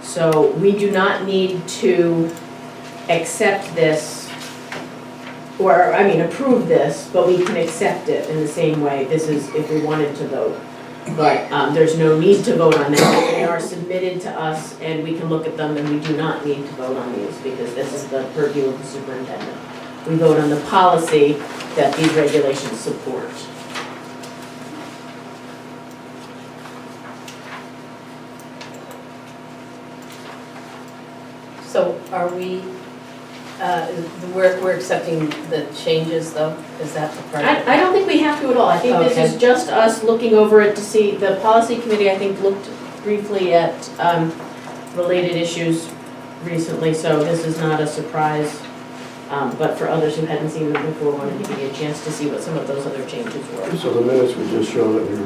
Speaker 1: So we do not need to accept this, or, I mean, approve this, but we can accept it in the same way. This is if we wanted to vote. But there's no need to vote on that. They are submitted to us and we can look at them, and we do not need to vote on these because this is the purview of the superintendent. We vote on the policy that these regulations support.
Speaker 8: Are we, we're accepting the changes though? Is that the part?
Speaker 1: I don't think we have to at all. I think this is
Speaker 8: Okay.
Speaker 1: just us looking over it to see, the policy committee, I think, looked briefly at related issues recently, so this is not a surprise. But for others who hadn't seen them before, wanted to give you a chance to see what some of those other changes were.
Speaker 2: So the minutes would just show that we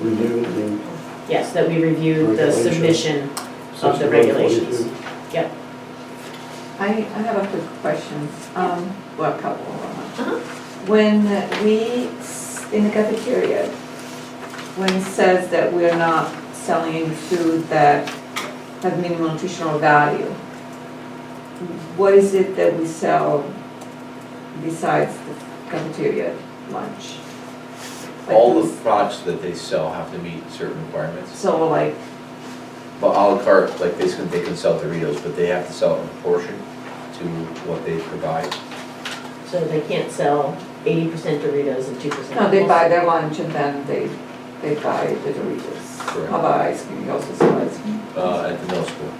Speaker 2: reviewed the
Speaker 1: Yes, that we reviewed the
Speaker 2: Regulations.
Speaker 1: submission of the regulations. Yep.
Speaker 4: I have a quick question, well, a couple of
Speaker 1: Uh-huh.
Speaker 4: them. When we, in the cafeteria, when it says that we're not selling any food that has minimal nutritional value, what is it that we sell besides the cafeteria lunch? Like
Speaker 11: All the
Speaker 4: those-
Speaker 11: products that they sell have to meet certain requirements.
Speaker 4: So like,
Speaker 11: But à la carte, like basically they can sell Doritos, but they have to sell it in proportion to what they provide.
Speaker 1: So they can't sell 80% Doritos and 2%
Speaker 4: no, they
Speaker 1: apples?
Speaker 4: buy their lunch and then they buy the Doritos.
Speaker 11: Correct.
Speaker 4: How about ice cream? You also sell ice cream?
Speaker 11: At the middle school.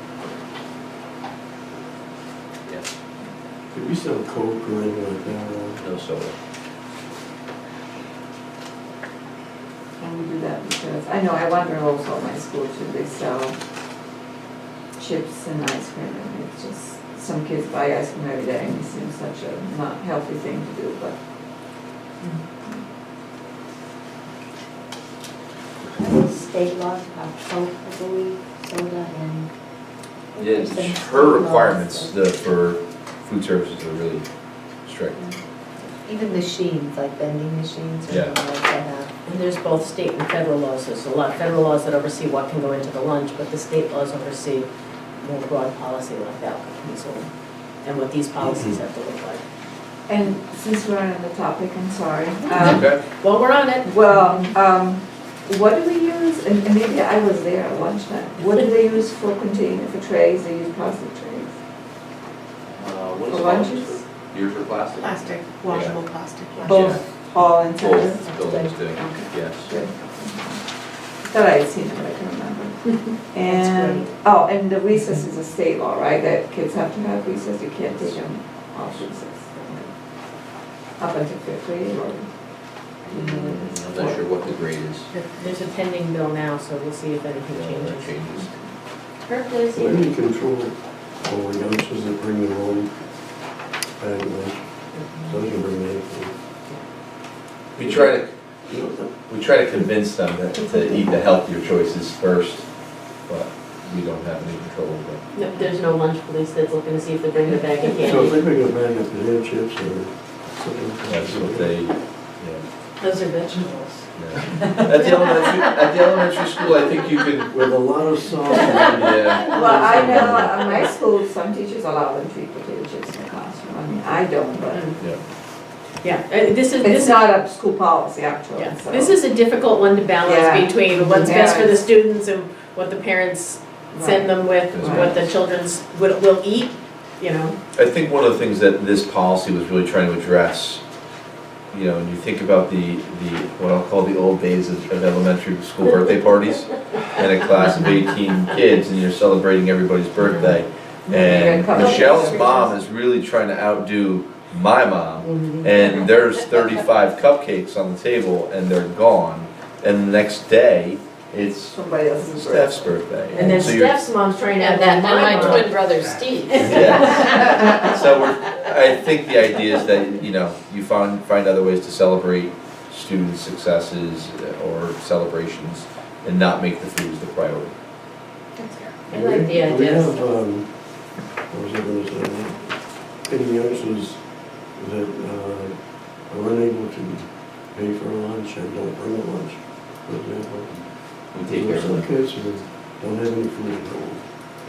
Speaker 11: Yes,
Speaker 2: Could we sell Coke or anything like that?
Speaker 11: no soda.
Speaker 4: And we do that because, I know, I wonder also at my school too, they sell chips and ice cream and it's just, some kids buy ice cream every day and it seems such a not healthy thing to do, but.
Speaker 5: State laws about Coke, I believe, soda and.
Speaker 11: Yeah,
Speaker 5: There's some
Speaker 11: her
Speaker 5: state laws
Speaker 11: requirements
Speaker 5: that-
Speaker 11: for food services are really strict.
Speaker 5: Even machines, like vending machines or
Speaker 11: Yeah.
Speaker 5: anything like that.
Speaker 1: And there's both state and federal laws. There's a lot of federal laws that oversee what can go into the lunch, but the state laws oversee more broad policy like alcohol and so on, and what these policies have to look like.
Speaker 4: And since we're on the topic, I'm sorry.
Speaker 11: Okay?
Speaker 1: Well, we're on it.
Speaker 4: Well, what do we use, and maybe I was there at lunchtime, what do they use for container, for trays? They use plastic trays.
Speaker 11: What
Speaker 4: For
Speaker 11: is
Speaker 4: lunches?
Speaker 11: Yours are plastic?
Speaker 9: Plastic, washable plastic.
Speaker 4: Both hall and center?
Speaker 11: Both buildings do, yes.
Speaker 4: Good. Thought I had seen it, but I can't remember. And, oh, and the recess is a state law, right, that kids have to have recess, you can't take them off recess. Up until fifth grade, or?
Speaker 11: I'm not sure what the grade is.
Speaker 1: There's a pending bill now, so we'll see if anything
Speaker 11: That
Speaker 1: changes.
Speaker 11: changes.
Speaker 1: Hercules,
Speaker 2: Where do you control all the youngsters that bring their own bag lunch? So you can bring anything.
Speaker 11: We try to convince them to eat the healthier choices first, but we don't have any control over it.
Speaker 1: No, there's no lunch police that's looking to see if they bring the bag of
Speaker 2: So if
Speaker 1: candy.
Speaker 2: they bring a bag of potato chips or something like that.
Speaker 11: That's what they, yeah.
Speaker 8: Those are vegetables.
Speaker 11: At the elementary school, I think you can,
Speaker 2: With a lot of sauce.
Speaker 11: yeah.
Speaker 4: Well, I know at my school, some teachers allow them to eat potato chips in the classroom, I mean, I don't, but
Speaker 11: Yeah.
Speaker 1: Yeah, this is,
Speaker 4: it's not a school policy actually,
Speaker 1: yeah,
Speaker 4: so.
Speaker 1: this is a difficult one to
Speaker 4: Yeah.
Speaker 1: balance between what's best for the
Speaker 4: Yes.
Speaker 1: students and what the parents send them with,
Speaker 11: Right.
Speaker 1: what the children's will eat, you know.
Speaker 11: I think one of the things that this policy was really trying to address, you know, when you think about the what I'll call the old days of elementary school birthday parties, and a class of 18 kids, and you're celebrating everybody's birthday. And Michelle's mom is really trying to outdo my mom, and there's 35 cupcakes on the table, and they're gone. And the next day, it's
Speaker 4: Somebody else's
Speaker 11: Steph's birthday.
Speaker 1: And then
Speaker 11: so you're-
Speaker 1: Steph's mom's trying to
Speaker 8: And
Speaker 1: have
Speaker 8: then my
Speaker 1: mom.
Speaker 8: twin brother Steve.
Speaker 11: Yes. So I think the idea is that, you know, you find other ways to celebrate student successes or celebrations and not make the food the priority.
Speaker 1: I like the
Speaker 2: We
Speaker 1: idea.
Speaker 2: have, what was I gonna say, any youngsters that are unable to pay for lunch and don't bring a lunch, for example.
Speaker 11: We take care
Speaker 2: There are
Speaker 11: of
Speaker 2: some
Speaker 11: them.
Speaker 2: kids who don't have any food at home.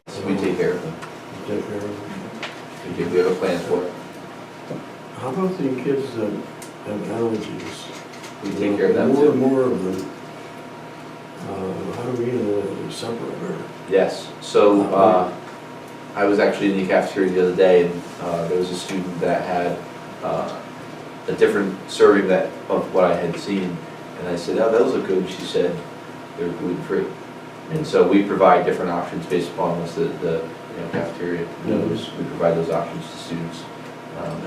Speaker 11: So we take care of them.
Speaker 2: You take care of them.
Speaker 11: We have a plan for it.
Speaker 2: How about the kids that have allergies?
Speaker 11: We take care of them
Speaker 2: More
Speaker 11: too.
Speaker 2: and more of them. How do we separate her?
Speaker 11: Yes, so I was actually in the cafeteria the other day, and there was a student that had a different serving of what I had seen, and I said, oh, those look good, and she said, they're gluten-free. And so we provide different options based upon the cafeteria knows, we provide those options to students.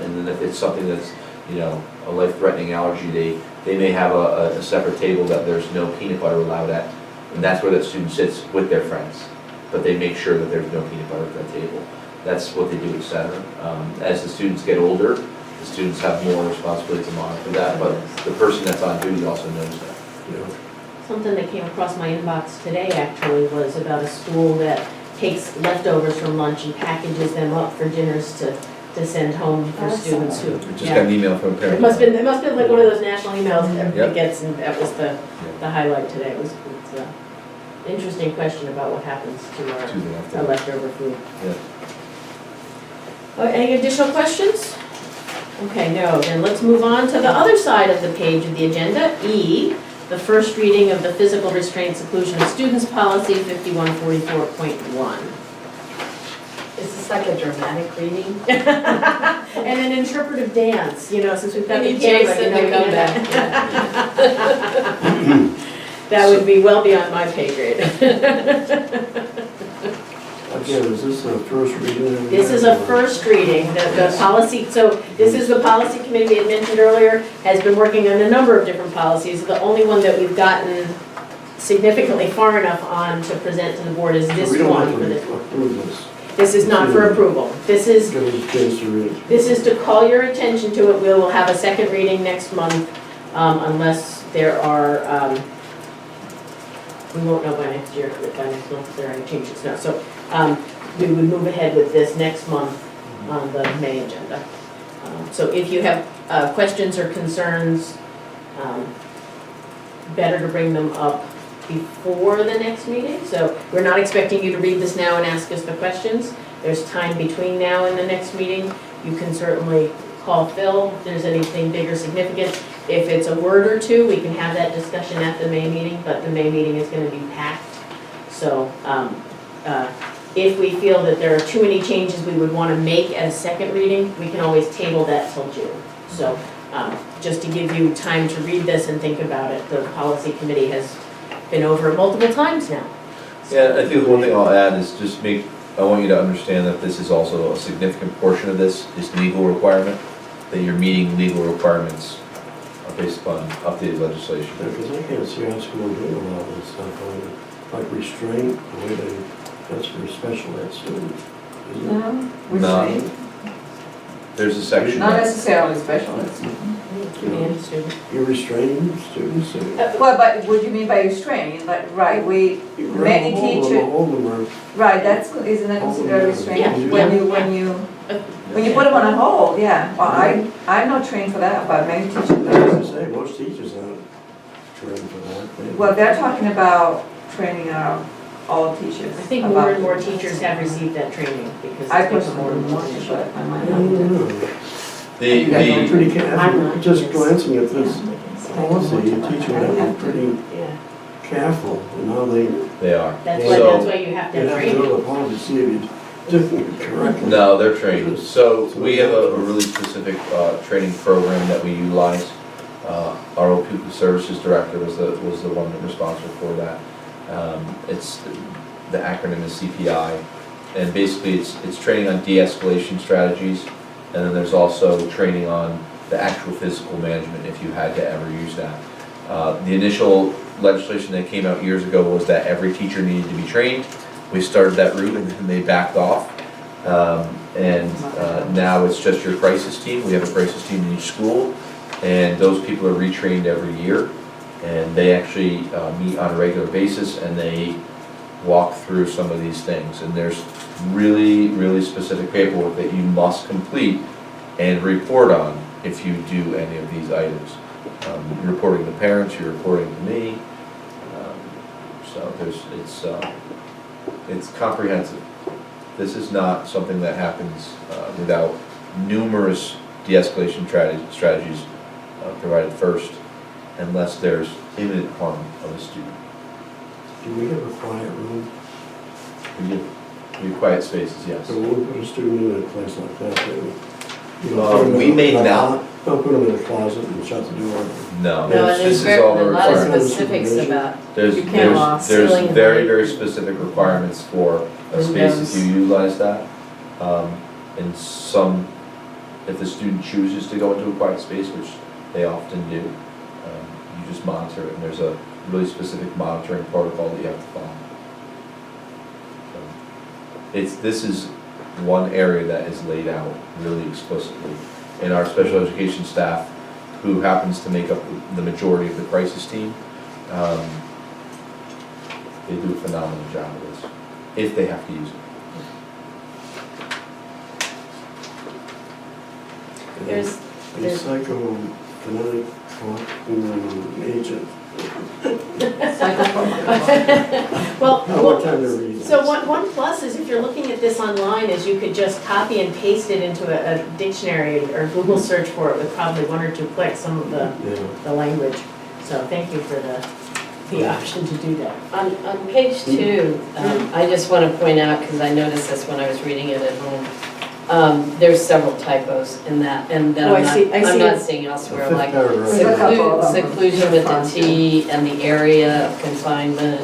Speaker 11: And then if it's something that's, a life-threatening allergy, they may have a separate table that there's no peanut butter allowed at, and that's where that student sits with their friends. But they make sure that there's no peanut butter at that table. That's what they do at center. As the students get older, the students have more responsibility to monitor that, but the person that's on duty also knows that.
Speaker 1: Something that came across my inbox today actually was about a school that takes leftovers from lunch and packages them up for dinners to send home for students who.
Speaker 11: We just got an email from a parent.
Speaker 1: It must have been like one of those national emails that everybody
Speaker 11: Yep.
Speaker 1: gets, and that was the highlight today. It's an interesting question about what happens to
Speaker 11: To the
Speaker 1: our
Speaker 11: leftovers.
Speaker 1: leftover food.
Speaker 11: Yeah.
Speaker 1: Any additional questions? Okay, no, then let's move on to the other side of the page of the agenda, E, the first reading of the physical restraint seclusion of students policy 5144.1.
Speaker 8: Is this like a dramatic reading?
Speaker 1: And an interpretive dance, since we've got the
Speaker 8: Maybe
Speaker 1: camera,
Speaker 8: Jason
Speaker 1: we
Speaker 8: to
Speaker 1: can
Speaker 8: come
Speaker 1: That would be well beyond my pay grade.
Speaker 2: Again, is this a first reading?
Speaker 1: This is a first reading, the policy, so this is the policy committee we had mentioned earlier, has been working on a number of different policies. The only one that we've gotten significantly far enough on to present to the board is this
Speaker 2: We don't
Speaker 1: one.
Speaker 2: have
Speaker 1: for
Speaker 2: to
Speaker 1: this.
Speaker 2: approve this.
Speaker 1: This is not for approval. This is
Speaker 2: Give us a chance to read it.
Speaker 1: This is to call your attention to it. We will have a second reading next month, unless there are, we won't know by next year, by next month if there are any changes. No, so we would move ahead with this next month on the May agenda. So if you have questions or concerns, better to bring them up before the next meeting. So we're not expecting you to read this now and ask us the questions. There's time between now and the next meeting. You can certainly call Phil if there's anything big or significant. If it's a word or two, we can have that discussion at the May meeting, but the May meeting is going to be packed. So if we feel that there are too many changes we would want to make at a second reading, we can always table that till June. So just to give you time to read this and think about it, the policy committee has been over it multiple times now.
Speaker 11: Yeah, I think one thing I'll add is I want you to understand that this is also a significant portion of this is legal requirement, that you're meeting legal requirements based upon updated legislation.
Speaker 2: Because I can't see our school doing a lot of this stuff, like restraint, the way that's for special ed students. isn't it?
Speaker 11: No. There's a section.
Speaker 4: Not necessarily special ed.
Speaker 1: And students.
Speaker 2: You're restraining students?
Speaker 4: Well, but what do you mean by restraint? Like, right, many teachers,
Speaker 2: Hold them or
Speaker 4: right, isn't that considered restraint?
Speaker 1: Yeah.
Speaker 4: When you put them on a hold, yeah. Well, I'm not trained for that, but many teachers
Speaker 2: I
Speaker 4: are.
Speaker 2: was gonna say, most teachers aren't trained for that.
Speaker 4: Well, they're talking about training all teachers.
Speaker 1: I think more and more teachers have received that training because
Speaker 4: I
Speaker 1: it's become more
Speaker 4: personally
Speaker 1: and more.
Speaker 4: want to, but I might
Speaker 2: I
Speaker 4: not.
Speaker 2: don't know.
Speaker 11: The
Speaker 2: Pretty careful,
Speaker 1: I'm not.
Speaker 2: just glancing at this policy, your teacher would have to be pretty
Speaker 1: Yeah,
Speaker 2: careful in how they,
Speaker 11: they are.
Speaker 1: that's
Speaker 2: So-
Speaker 1: why you have to
Speaker 2: you
Speaker 1: have
Speaker 2: have to
Speaker 1: training.
Speaker 2: go to the policy, see if you're doing it correctly.
Speaker 11: No, they're trained. So we have a really specific training program that we utilize. Our pupil services director was the one responsible for that. It's, the acronym is CPI. And basically it's training on de-escalation strategies. And then there's also training on the actual physical management if you had to ever use that. The initial legislation that came out years ago was that every teacher needed to be trained. We started that route and then they backed off. Now it's just your crisis team. We have a crisis team in each school, and those people are retrained every year. And they actually meet on a regular basis and they walk through some of these things. And there's really, really specific paperwork that you must complete and report on if you do any of these items. You're reporting to parents, you're reporting to me. So it's comprehensive. This is not something that happens without numerous de-escalation strategies provided first, unless there's imminent harm of a student.
Speaker 2: Do we have a quiet room?
Speaker 11: We do. We have quiet spaces, yes.
Speaker 2: So when we put a student in a place like that, then we
Speaker 11: We may not,
Speaker 2: Don't put them in a closet and shut the door.
Speaker 11: No,
Speaker 8: No, and
Speaker 11: this
Speaker 8: there's
Speaker 11: is all the
Speaker 8: a lot of
Speaker 11: requirements.
Speaker 8: specifics about,
Speaker 11: There's,
Speaker 8: you can't
Speaker 11: there's
Speaker 8: ceiling
Speaker 11: very,
Speaker 8: height.
Speaker 11: very specific requirements for a space if you utilize that. And some, if the student chooses to go into a quiet space, which they often do, you just monitor it, and there's a really specific monitoring protocol that you have to follow. This is one area that is laid out really explicitly. And our special education staff, who happens to make up the majority of the crisis team, they do a phenomenal job of this, if they have to use it.
Speaker 8: there's,
Speaker 2: A psychokinetic agent.
Speaker 1: Well,
Speaker 2: Not what time to read.
Speaker 1: so one plus is if you're looking at this online is you could just copy and paste it into a dictionary or Google search for it with probably 1 or 2 clicks, some of
Speaker 2: Yeah.
Speaker 1: the language. So thank you for the option to do that.
Speaker 8: on page 2, I just want to point out, because I noticed this when I was reading it at home, there's several typos in that, and that
Speaker 1: Oh,
Speaker 8: I'm
Speaker 1: I see
Speaker 8: not
Speaker 1: it.
Speaker 8: seeing elsewhere,
Speaker 2: The fifth
Speaker 8: like
Speaker 2: paragraph.
Speaker 4: There's a couple of them.
Speaker 8: seclusion with the T and the area of confinement,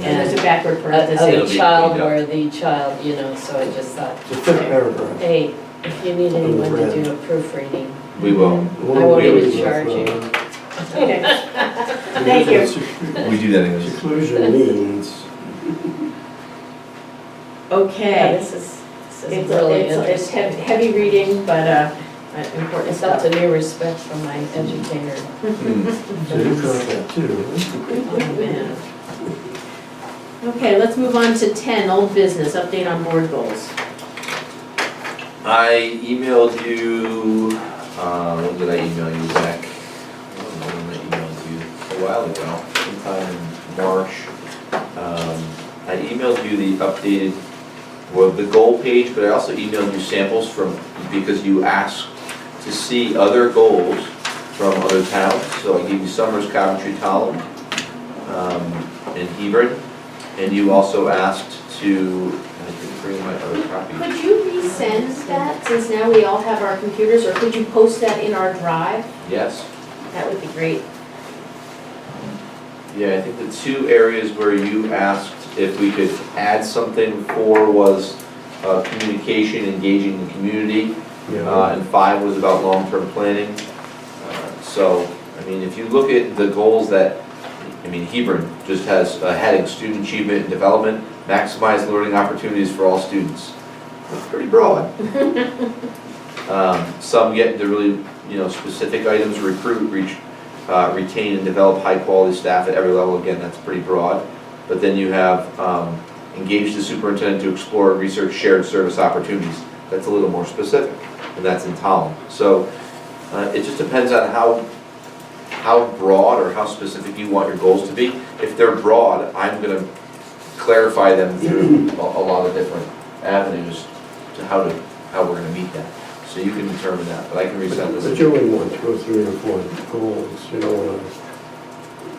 Speaker 1: And there's a backward
Speaker 8: of
Speaker 1: parenthesis.
Speaker 8: the
Speaker 11: It'll be
Speaker 8: child
Speaker 11: cleaned up.
Speaker 8: or the child, so I just thought,
Speaker 2: The fifth paragraph.
Speaker 8: hey, if you need anyone to
Speaker 2: Red.
Speaker 8: do a proofreading,
Speaker 11: We will.
Speaker 8: I won't
Speaker 11: even
Speaker 2: With,
Speaker 8: charge you.
Speaker 1: Okay. Thank you.
Speaker 11: We do that in
Speaker 2: Seclusion means,
Speaker 8: yeah,
Speaker 1: Okay.
Speaker 8: this is
Speaker 1: It's
Speaker 8: really
Speaker 1: it's
Speaker 8: interesting.
Speaker 1: heavy reading, but important
Speaker 8: I felt
Speaker 1: stuff.
Speaker 8: a new respect from my educator.
Speaker 2: so you caught that too.
Speaker 8: Oh, man.
Speaker 1: Okay, let's move on to 10, old business, update on board goals.
Speaker 3: I emailed you, when did I email you, Zach? I don't know when I emailed you, a while ago, sometime in March. I emailed you the updated, the goal page, but I also emailed you samples because you asked to see other goals from other towns. So I gave you Summers, Coventry, Tallinn, and Hebron. And you also asked to, I didn't bring my other copy.
Speaker 1: Could you resend that, since now we all have our computers, or could you post that in our drive?
Speaker 3: Yes.
Speaker 1: That would be great.
Speaker 3: Yeah, I think the 2 areas where you asked if we could add something for was communication, engaging the community,
Speaker 2: Yeah.
Speaker 3: and 5 was about long-term planning. So, I mean, if you look at the goals that, Hebron just has a heading, student achievement and development, maximize learning opportunities for all students. That's pretty broad. Some get into really, specific items, recruit, retain and develop high-quality staff at every level. Again, that's pretty broad. But then you have engage the superintendent to explore and research shared service opportunities. That's a little more specific, and that's in Tallinn. So it just depends on how broad or how specific you want your goals to be. If they're broad, I'm going to clarify them through a lot of different avenues to how we're going to meet that. So you can determine that, but I can resend this.
Speaker 2: But you only want to go 3 or 4 goals, you don't want a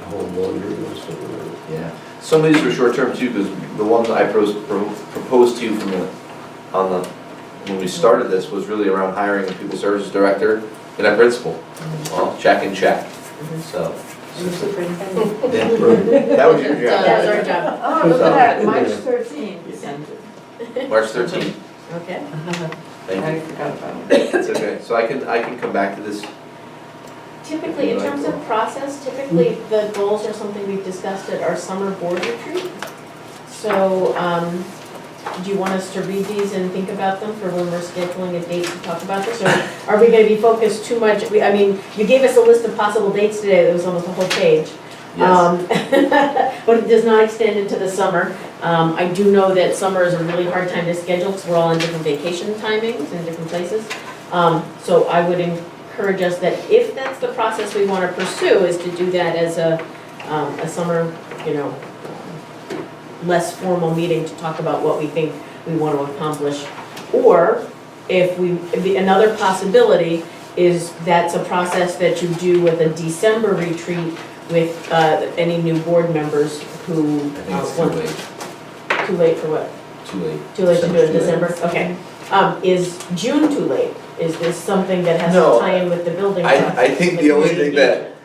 Speaker 2: whole laundry list of them.
Speaker 3: Yeah, some of these are short-term too, because the ones I proposed to you when we started this was really around hiring a people services director and a principal. Well, check and check, so.
Speaker 1: And the superintendent.
Speaker 3: Yeah, that was your job.
Speaker 1: That was our job.
Speaker 4: Oh, look at that, March 13th.
Speaker 3: March 13th,
Speaker 1: Okay.
Speaker 3: thank
Speaker 4: I
Speaker 3: you.
Speaker 4: forgot about it.
Speaker 3: It's okay, so I can come back to this.
Speaker 1: Typically, in terms of process, typically the goals are something we've discussed at our summer board retreat. So, do you want us to read these and think about them for when we're scheduling a date to talk about this? Or are we gonna be focused too much? You gave us a list of possible dates today, that was almost a whole page.
Speaker 3: Yes,
Speaker 1: But it does not extend into the summer. I do know that summer is a really hard time to schedule because we're all on different vacation timings in different places. So I would encourage us that if that's the process we want to pursue, is to do that as a summer, less formal meeting to talk about what we think we want to accomplish. Or another possibility is that's a process that you do with a December retreat with any new board members who.
Speaker 3: I think it's too late,
Speaker 1: Too late for what?
Speaker 3: too late.
Speaker 1: Too late to do it in
Speaker 3: December's too late.
Speaker 1: December? Okay. Is June too late? Is this something that has
Speaker 11: No,
Speaker 1: to tie in with the building process?
Speaker 11: I think
Speaker 1: with
Speaker 11: the only
Speaker 1: community
Speaker 11: thing that,
Speaker 1: engagement?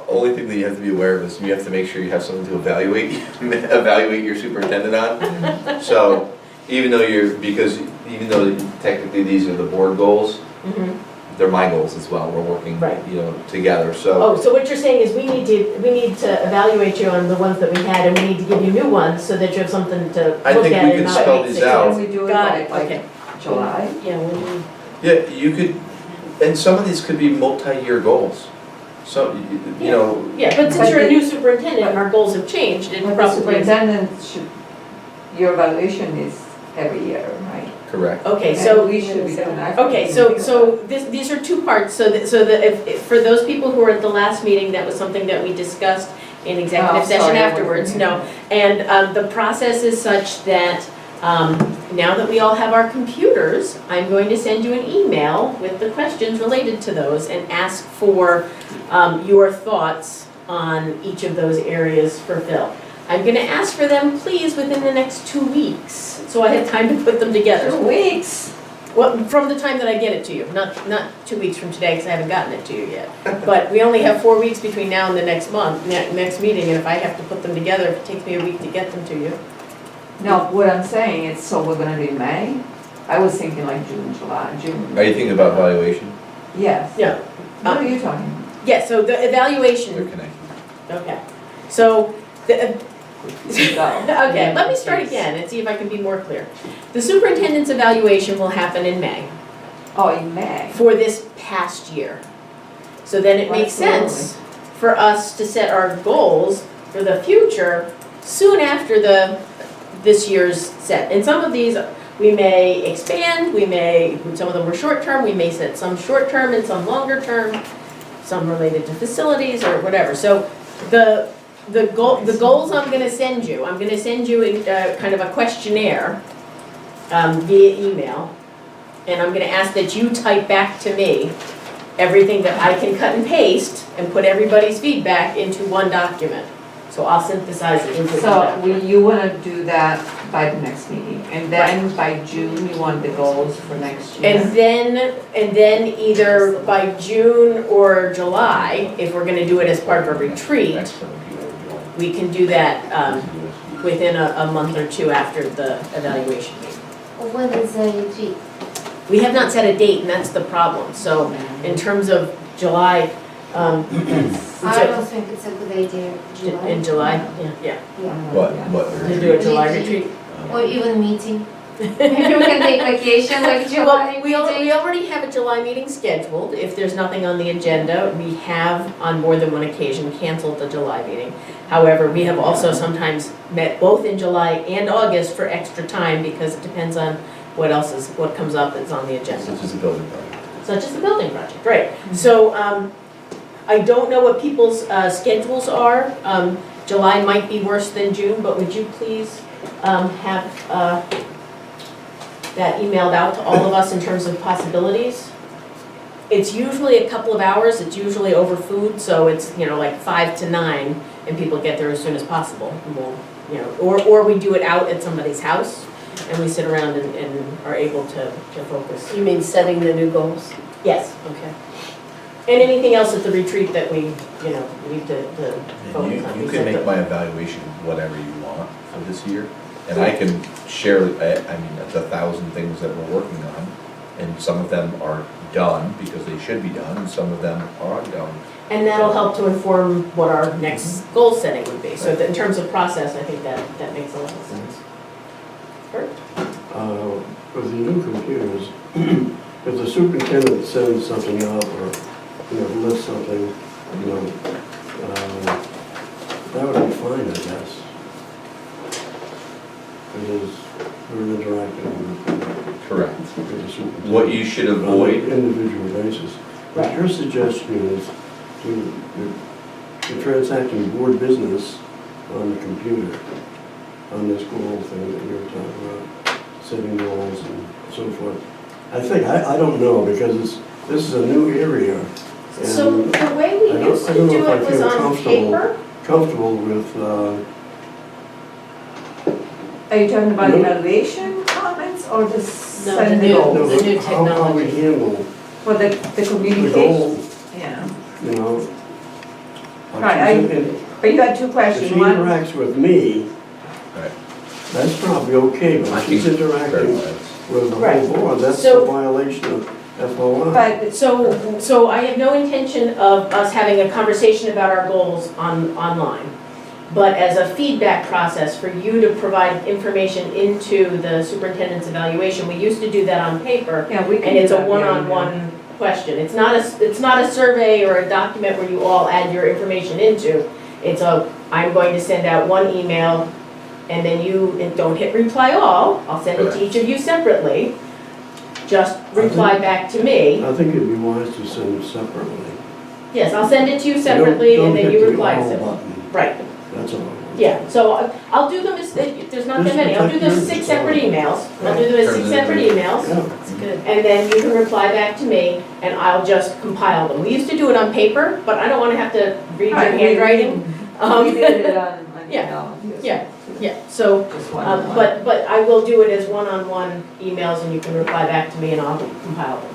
Speaker 11: only thing that you have to be aware of is you have to make sure you have something to evaluate your superintendent on. So, even though even though technically these are the board goals,
Speaker 1: Mhm.
Speaker 11: they're my goals as well, we're working,
Speaker 1: Right.
Speaker 11: together, so.
Speaker 1: Oh, so what you're saying is we need to evaluate you on the ones that we had, and we need to give you new ones so that you have something to look
Speaker 11: I
Speaker 1: at
Speaker 11: think we
Speaker 1: and
Speaker 11: could
Speaker 1: not
Speaker 11: spell
Speaker 1: wait
Speaker 11: these
Speaker 1: 6
Speaker 11: out.
Speaker 1: months.
Speaker 4: Can we do it
Speaker 1: Got
Speaker 4: by
Speaker 1: it,
Speaker 4: like
Speaker 1: okay.
Speaker 4: July?
Speaker 8: Yeah, when we,
Speaker 11: Yeah, you could, and some of these could be multi-year goals, so, you know,
Speaker 1: Yeah, but since
Speaker 4: But
Speaker 1: you're a
Speaker 4: the-
Speaker 1: new superintendent and our goals have changed, it
Speaker 4: But the
Speaker 1: probably.
Speaker 4: superintendent should, your evaluation is every year, right?
Speaker 11: correct.
Speaker 1: Okay,
Speaker 4: And
Speaker 1: so.
Speaker 4: we should be doing that.
Speaker 1: Okay, so these are two parts, so that if, for those people who were at the last meeting, that was something that we discussed in executive
Speaker 4: Oh,
Speaker 1: session
Speaker 4: sorry, I wasn't
Speaker 1: afterwards,
Speaker 4: here.
Speaker 1: no. And the process is such that, now that we all have our computers, I'm going to send you an email with the questions related to those and ask for, your thoughts on each of those areas for Phil. I'm gonna ask for them, please, within the next 2 weeks, so I have time to put them together.
Speaker 4: 2 weeks.
Speaker 1: Well, from the time that I get it to you, not 2 weeks from today, because I haven't gotten it to you yet. But we only have 4 weeks between now and the next month, next meeting, and if I have to put them together, if it takes me a week to get them to you.
Speaker 4: No, what I'm saying is, so we're gonna do May? I was thinking like June, July, June.
Speaker 11: Are you thinking about valuation?
Speaker 4: Yes.
Speaker 1: Yeah.
Speaker 4: What are you talking
Speaker 1: Yeah, so the
Speaker 11: They're
Speaker 1: evaluation,
Speaker 11: connected.
Speaker 1: okay. So,
Speaker 4: about?
Speaker 1: okay, let me start again and see if I can be more clear. The superintendent's evaluation will happen in May
Speaker 4: Oh, in May.
Speaker 1: for this past year. So then it makes sense for us to set our goals for the future soon after this year's set. And some of these, we may expand, some of them were short-term, we may set some short-term and some longer-term, some related to facilities or whatever. So the goals I'm gonna send you a kind of a questionnaire via email. And I'm gonna ask that you type back to me everything that I can cut and paste and put everybody's feedback into one document. So I'll synthesize it into one
Speaker 4: So
Speaker 1: document.
Speaker 4: you wanna do that by the next meeting, and then by June, you want the goals for next year?
Speaker 1: And then either by June or July, if we're gonna do it as part of a retreat, we can do that within a month or two after the evaluation meeting.
Speaker 10: When is the retreat?
Speaker 1: We have not set a date, and that's the problem. So in terms of July,
Speaker 10: I don't think it's a good idea, July.
Speaker 1: in July, yeah,
Speaker 10: Yeah.
Speaker 11: What?
Speaker 1: to do a July retreat.
Speaker 10: Or even meeting. Maybe we can take vacation like July
Speaker 1: Well, we
Speaker 10: meeting.
Speaker 1: already have a July meeting scheduled. If there's nothing on the agenda, we have on more than one occasion canceled the July meeting. However, we have also sometimes met both in July and August for extra time because it depends on what comes up that's on the agenda.
Speaker 11: Such as a building project.
Speaker 1: Such as the building project, right. So, I don't know what people's schedules are. July might be worse than June, but would you please have that emailed out to all of us in terms of possibilities? It's usually a couple of hours, it's usually over food, so it's, like 5 to 9, and people get there as soon as possible. And we'll, or we do it out at somebody's house, and we sit around and are able to focus.
Speaker 8: you mean setting the new goals?
Speaker 1: Yes.
Speaker 8: Okay.
Speaker 1: And anything else at the retreat that we, need to focus
Speaker 11: And
Speaker 1: on.
Speaker 11: you
Speaker 1: We
Speaker 11: can
Speaker 1: set
Speaker 11: make
Speaker 1: the-
Speaker 11: my evaluation whatever you want for this year, and I can share, the 1,000 things that we're working on, and some of them are done because they should be done, and some of them aren't done.
Speaker 1: And that'll help to inform what our next goal setting would be. So that in terms of process, I think that makes a lot of sense. Kurt?
Speaker 2: With the new computers, if the superintendent sends something out or, lists something, that would be fine, I guess. Because we're interacting
Speaker 11: Correct.
Speaker 2: with the superintendent.
Speaker 11: What you should
Speaker 2: On an
Speaker 11: avoid,
Speaker 2: individual basis. But your suggestion is to transacting board business on the computer, on this goal thing that you were talking about, setting goals and so forth. I don't know, because this is a new area. and
Speaker 1: So the way we
Speaker 2: I don't-
Speaker 1: used
Speaker 2: I
Speaker 1: to
Speaker 2: don't know
Speaker 1: do
Speaker 2: if I
Speaker 1: it was
Speaker 2: feel
Speaker 1: on
Speaker 2: comfortable.
Speaker 1: paper.
Speaker 2: Comfortable with,
Speaker 4: Are you talking about
Speaker 2: No.
Speaker 4: evaluation comments goals or the
Speaker 8: No,
Speaker 4: setting
Speaker 8: the
Speaker 4: the
Speaker 8: new-
Speaker 4: goals?
Speaker 2: No,
Speaker 8: the new
Speaker 2: but how we
Speaker 8: technology.
Speaker 2: handle
Speaker 4: For the
Speaker 2: the
Speaker 4: communication?
Speaker 2: goal,
Speaker 4: Yeah.
Speaker 2: you know. Like
Speaker 4: Right,
Speaker 2: she's in-
Speaker 4: But you had two
Speaker 2: If
Speaker 4: questions.
Speaker 2: she
Speaker 4: One,
Speaker 2: interacts with me,
Speaker 11: Right.
Speaker 2: that's probably okay, but
Speaker 11: I
Speaker 2: if she's
Speaker 11: think
Speaker 2: interacting
Speaker 11: fair
Speaker 2: with the
Speaker 1: Right.
Speaker 2: whole board, that's
Speaker 1: So-
Speaker 2: a violation of FOI.
Speaker 4: but
Speaker 1: So I have no intention of us having a conversation about our goals online. But as a feedback process for you to provide information into the superintendent's evaluation, we used to do that on paper.
Speaker 4: yeah, we can
Speaker 1: And
Speaker 4: do
Speaker 1: it's a
Speaker 4: that, yeah,
Speaker 1: one-on-one question. It's not a survey or a document where you all add your information into. I'm going to send out one email, and then and don't hit reply all. I'll send it to each of you separately. Just reply back to me.
Speaker 2: I think it'd be wise to send it separately.
Speaker 1: Yes, I'll send it to you separately, and then you reply
Speaker 2: Don't hit the all
Speaker 1: separately.
Speaker 2: button,
Speaker 1: Right,
Speaker 2: that's all.
Speaker 1: yeah, so I'll do them as, there's not that many, I'll do them
Speaker 2: Just
Speaker 1: 6
Speaker 2: protect
Speaker 1: separate
Speaker 2: yours.
Speaker 1: emails. I'll do them as 6 separate emails.
Speaker 2: Yeah.
Speaker 8: It's good.
Speaker 1: And then you can reply back to me, and I'll just compile them. We used to do it on paper, but I don't want to have to read your
Speaker 4: Right, we-
Speaker 1: handwriting.
Speaker 4: We did it on,
Speaker 1: Yeah,
Speaker 4: yeah.
Speaker 1: Yeah, so,
Speaker 4: Just one.
Speaker 1: but I will do it as one-on-one emails, and you can reply back to me, and I'll compile them.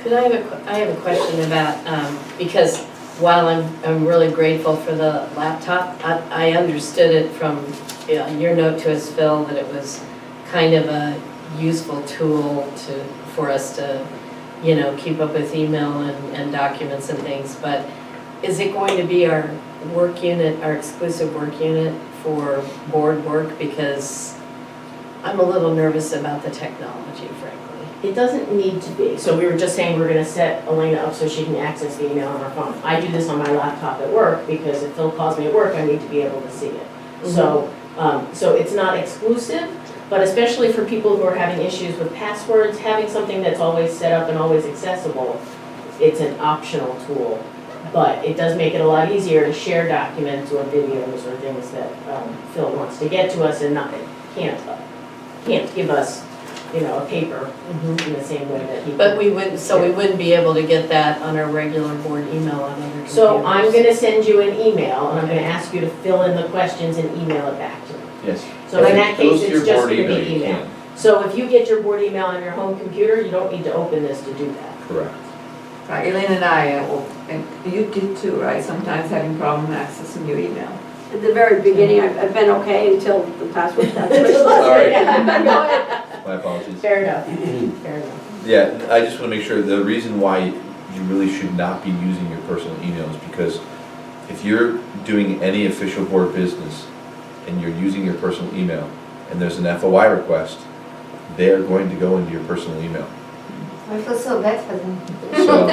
Speaker 8: Could I have a question about, because while I'm really grateful for the laptop, I understood it from your note to us, Phil, that it was kind of a useful tool for us to, keep up with email and documents and things, but is it going to be our work unit, our exclusive work unit for board work? Because I'm a little nervous about the technology, frankly.
Speaker 1: It doesn't need to be, so we were just saying we're gonna set Elena up so she can access the email on her phone. I do this on my laptop at work, because if Phil calls me at work, I need to be able to see it. So it's not exclusive, but especially for people who are having issues with passwords, having something that's always set up and always accessible, it's an optional tool. But it does make it a lot easier to share documents or videos or things that Phil wants to get to us and can't give us, a paper in the same way that he.
Speaker 8: But we wouldn't be able to get that on our regular board email on other computers?
Speaker 1: So I'm gonna send you an email, and I'm gonna ask you to fill in the questions and email it back to me.
Speaker 11: Yes.
Speaker 1: So in that
Speaker 11: If it goes
Speaker 1: case,
Speaker 11: to your
Speaker 1: it's just
Speaker 11: board
Speaker 1: gonna
Speaker 11: email,
Speaker 1: be
Speaker 11: you
Speaker 1: email.
Speaker 11: can.
Speaker 1: So if you get your board email on your home computer, you don't need to open this to do that.
Speaker 11: Correct.
Speaker 4: Right, Elaine and I, and you did too, right, sometimes having problem accessing your email.
Speaker 13: At the very beginning, I've been okay until the password got switched.
Speaker 11: Sorry.
Speaker 13: Go ahead.
Speaker 11: My apologies.
Speaker 1: Fair enough, fair enough.
Speaker 11: Yeah, I just want to make sure, the reason why you really should not be using your personal email is because if you're doing any official board business and you're using your personal email and there's an FOI request, they are going to go into your personal email.
Speaker 10: I feel so bad for them.
Speaker 11: So,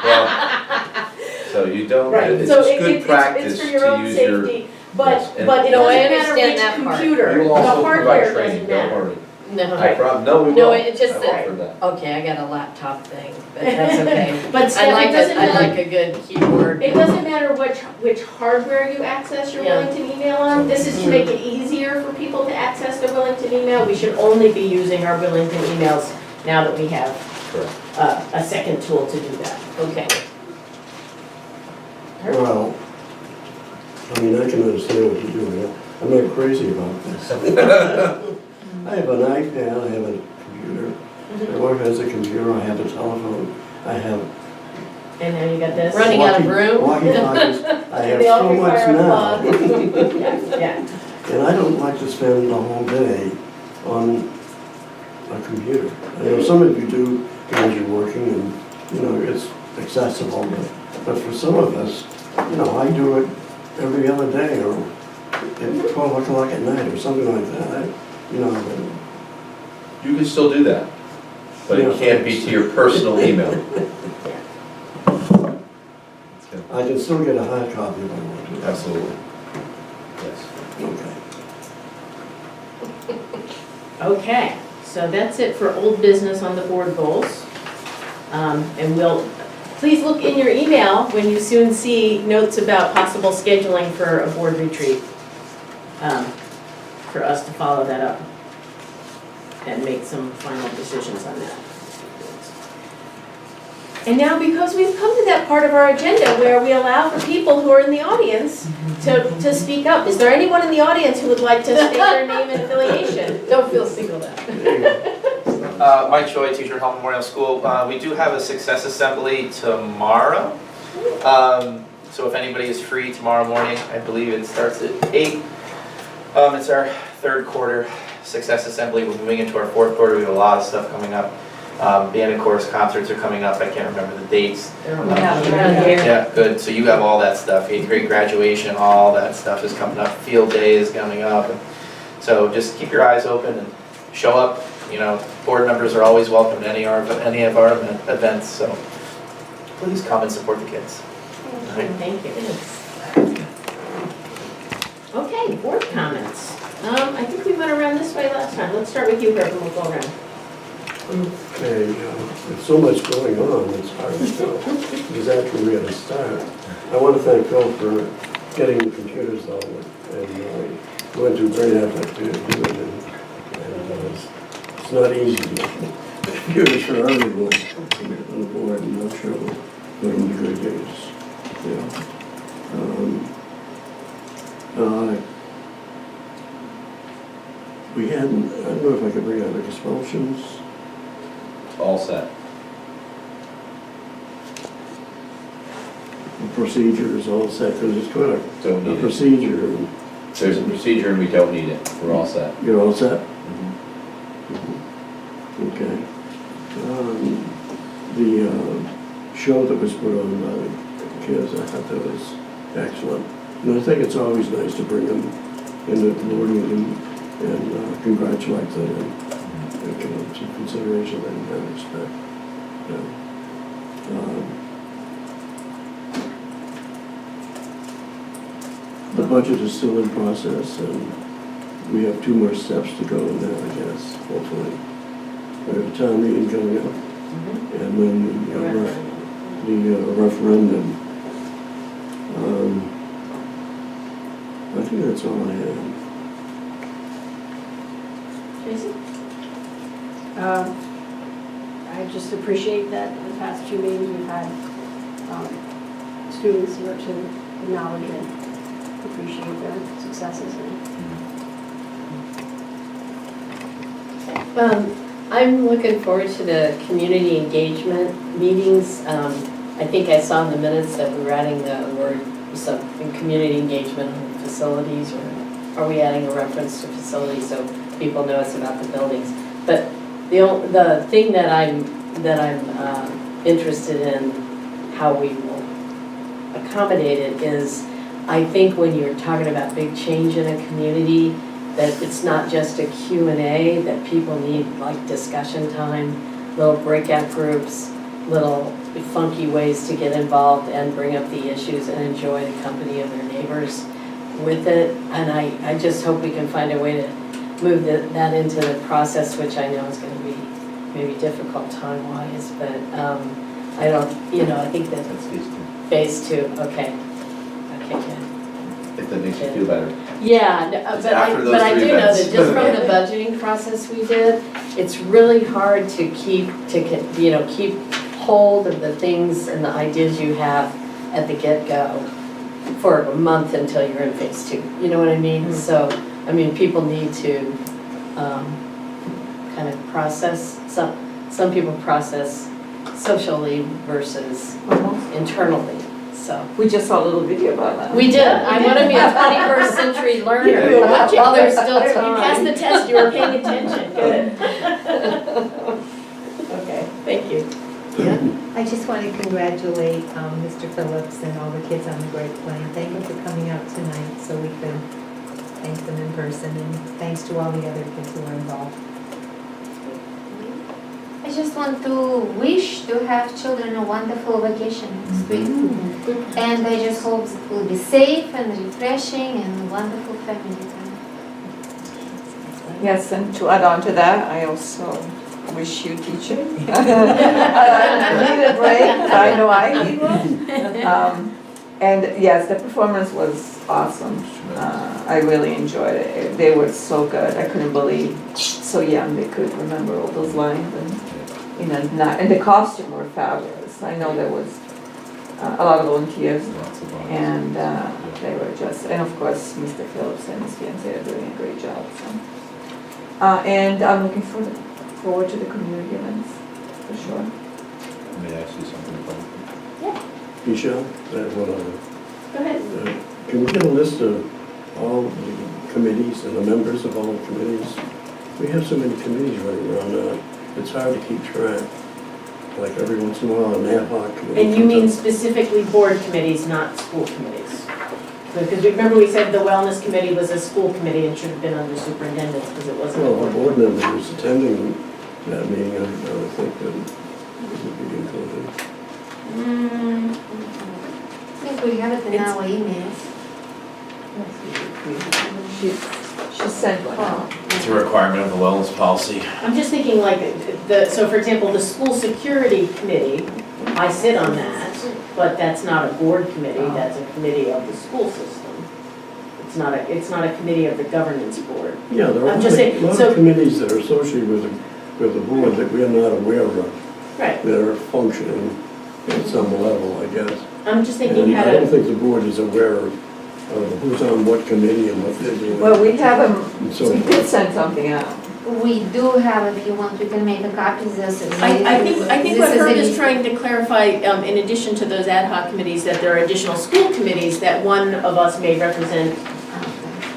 Speaker 11: well, so you don't,
Speaker 1: Right,
Speaker 11: it's
Speaker 1: so
Speaker 11: just
Speaker 1: it's
Speaker 11: good practice
Speaker 1: for
Speaker 11: to
Speaker 1: your own
Speaker 11: use your.
Speaker 1: safety,
Speaker 11: Yes,
Speaker 1: but
Speaker 11: and-
Speaker 1: it
Speaker 8: No, I
Speaker 1: doesn't matter
Speaker 8: understand
Speaker 1: which
Speaker 8: that part.
Speaker 1: computer,
Speaker 11: You
Speaker 1: the
Speaker 11: will also
Speaker 1: hardware
Speaker 11: provide training,
Speaker 1: doesn't
Speaker 11: don't
Speaker 1: matter.
Speaker 11: worry.
Speaker 8: No.
Speaker 11: I no, we will.
Speaker 8: No, it just
Speaker 11: I
Speaker 8: that-
Speaker 11: offer that.
Speaker 8: Okay, I got a laptop thing, but that's okay.
Speaker 1: But
Speaker 8: I
Speaker 1: Steph,
Speaker 8: like
Speaker 1: it doesn't
Speaker 8: I
Speaker 1: matter,
Speaker 8: like a good keyboard.
Speaker 1: it doesn't matter which hardware you access your
Speaker 8: Yeah.
Speaker 1: Wellington email on. This is to make it easier for people to access their Wellington email. We should only be using our Wellington emails now that we have
Speaker 11: Correct.
Speaker 1: a second tool to do that.
Speaker 8: Okay.
Speaker 2: Well, I mean, I can understand what you're doing. I'm not crazy about this. I have an iPad, I have a computer. My wife has a computer, I have a telephone, I have
Speaker 1: And now you got this.
Speaker 8: Running out of room?
Speaker 2: walkie-talkies. I have
Speaker 1: They all
Speaker 2: so much
Speaker 1: require a
Speaker 2: now.
Speaker 1: plug. Yeah.
Speaker 2: And I don't like to spend the whole day on a computer. I know some of you do because you're working and, it's accessible, but for some of us, I do it every other day or at 12 o'clock at night or something like that.
Speaker 11: You can still do that, but it can't be to your personal email.
Speaker 2: I can still get a hard copy if I want to.
Speaker 11: Absolutely. Yes.
Speaker 2: Okay.
Speaker 1: Okay, so that's it for old business on the board goals. And please look in your email when you soon see notes about possible scheduling for a board retreat, for us to follow that up and make some final decisions on that. And now, because we've come to that part of our agenda where we allow for people who are in the audience to speak up. Is there anyone in the audience who would like to state their name and affiliation?
Speaker 8: Don't feel singled out.
Speaker 14: Mike Choi, teacher at Hall Memorial School. We do have a success assembly tomorrow. So if anybody is free tomorrow morning, I believe it starts at 8. It's our third quarter success assembly. We're moving into our fourth quarter. We have a lot of stuff coming up. Band and chorus concerts are coming up. I can't remember the dates. Yeah, good. So you have all that stuff. 8th grade graduation, all that stuff is coming up. Field day is coming up. And so just keep your eyes open and show up. You know, board members are always welcome to any of our events. So please come and support the kids. All right.
Speaker 1: Thank you. Okay, board comments. I think we went around this way last time. Let's start with you, Herb, and we'll go around.
Speaker 2: Okay, there's so much going on, it's hard to tell exactly where to start. I want to thank Phil for getting the computers on and going to a great effort to do it. And it's not easy to get computers for everyone on the board, and I'm sure we'll put them to good use. Yeah. We had, I don't know if I could bring out the expulsions.
Speaker 11: All set.
Speaker 2: The procedure is all set, because it's quite
Speaker 11: Don't
Speaker 2: a
Speaker 11: need it.
Speaker 2: procedure.
Speaker 11: There's a procedure and we don't need it. We're all set.
Speaker 2: You're all set?
Speaker 11: Mhm.
Speaker 2: Okay. The show that was put on by the kids, I thought that was excellent. And I think it's always nice to bring them into the board meeting and congratulate them and give them some consideration and respect. Yeah. The budget is still in process, and we have 2 more steps to go in there, I guess, hopefully. We have a town meeting coming up, and then the referendum. I think that's all I have.
Speaker 1: Tracy?
Speaker 13: I just appreciate that in the past 2 meetings we've had students here to acknowledge and appreciate their successes.
Speaker 8: I'm looking forward to the community engagement meetings. I think I saw in the minutes that we were adding the word some community engagement on facilities, or are we adding a reference to facilities so people know it's about the buildings? But the thing that I'm interested in how we will accommodate it is, I think when you're talking about big change in a community, that it's not just a Q&A, that people need like discussion time, little breakout groups, little funky ways to get involved and bring up the issues and enjoy the company of their neighbors with it. And I just hope we can find a way to move that into the process, which I know is going to be maybe difficult time-wise, but I don't, I think that
Speaker 11: That's phase 2.
Speaker 8: phase 2, okay, good.
Speaker 11: If that makes you feel better.
Speaker 8: Yeah,
Speaker 3: It's
Speaker 8: but
Speaker 3: after those
Speaker 8: I
Speaker 3: three
Speaker 8: do know
Speaker 3: events.
Speaker 8: that just from the budgeting process we did, it's really hard to keep hold of the things and the ideas you have at the get-go for a month until you're in phase 2. You know what I mean?
Speaker 1: Mm-hmm.
Speaker 8: So, I mean, people need to kind of process, some people process socially versus internally, so.
Speaker 4: We just saw a little video about that.
Speaker 8: We did. I want to be a 21st century learner
Speaker 1: You were watching.
Speaker 8: while there's still
Speaker 1: You passed the
Speaker 8: time.
Speaker 1: test, you were paying attention, good. Okay, thank you.
Speaker 5: I just want to congratulate Mr. Phillips and all the kids on the great plan. Thank you for coming out tonight so we could thank them in person, and thanks to all the other kids who were involved.
Speaker 10: I just want to wish to have children a wonderful vacation next week. And I just hope it will be safe and refreshing and a wonderful family time.
Speaker 4: Yes, and to add on to that, I also wish you teaching. I need a break, I know I need one. And yes, the performance was awesome. I really enjoyed it. They were so good. I couldn't believe so young they could remember all those lines. And in a night, and the costumes were fabulous. I know there was a lot of volunteers, and they were just, and of course, Mr. Phillips and his fiancée are doing a great job, so. And I'm looking forward to the community events, for sure.
Speaker 11: May I say something about
Speaker 2: Michelle, one other.
Speaker 1: Go ahead.
Speaker 2: Can we get a list of all the committees and the members of all the committees? We have so many committees running around, it's hard to keep track. Like every once in a while, an ad hoc committee.
Speaker 1: And you
Speaker 2: comes
Speaker 1: mean
Speaker 2: up.
Speaker 1: specifically board committees, not school committees? Because remember we said the wellness committee was a school committee and should have been under superintendent because it wasn't. a
Speaker 2: Well, a
Speaker 1: board.
Speaker 2: board member who's attending that meeting, I would think that it would be included.
Speaker 10: I think we have it in our emails.
Speaker 4: She sent one out.
Speaker 11: It's a requirement of the wellness policy.
Speaker 1: I'm just thinking like, so for example, the school security committee, I sit on that, but that's not a board committee, that's a committee of the school system. It's not a committee of the governance board.
Speaker 2: Yeah, there are
Speaker 1: I'm just saying,
Speaker 2: a lot
Speaker 1: so-
Speaker 2: of committees that are associated with the board that we're not aware of,
Speaker 1: Right,
Speaker 2: that are functioning at some level, I guess.
Speaker 1: I'm just thinking
Speaker 2: And
Speaker 1: how
Speaker 2: I don't
Speaker 1: to,
Speaker 2: think the board is aware of who's on what committee and what they're doing.
Speaker 4: Well, we have
Speaker 2: and so
Speaker 4: we did send something out.
Speaker 10: We do have, if you want, we can make a copy of this.
Speaker 1: I think
Speaker 10: This
Speaker 1: what
Speaker 10: is
Speaker 1: Herb
Speaker 10: a-
Speaker 1: is trying to clarify, in addition to those ad hoc committees, that there are additional school committees that one of us may represent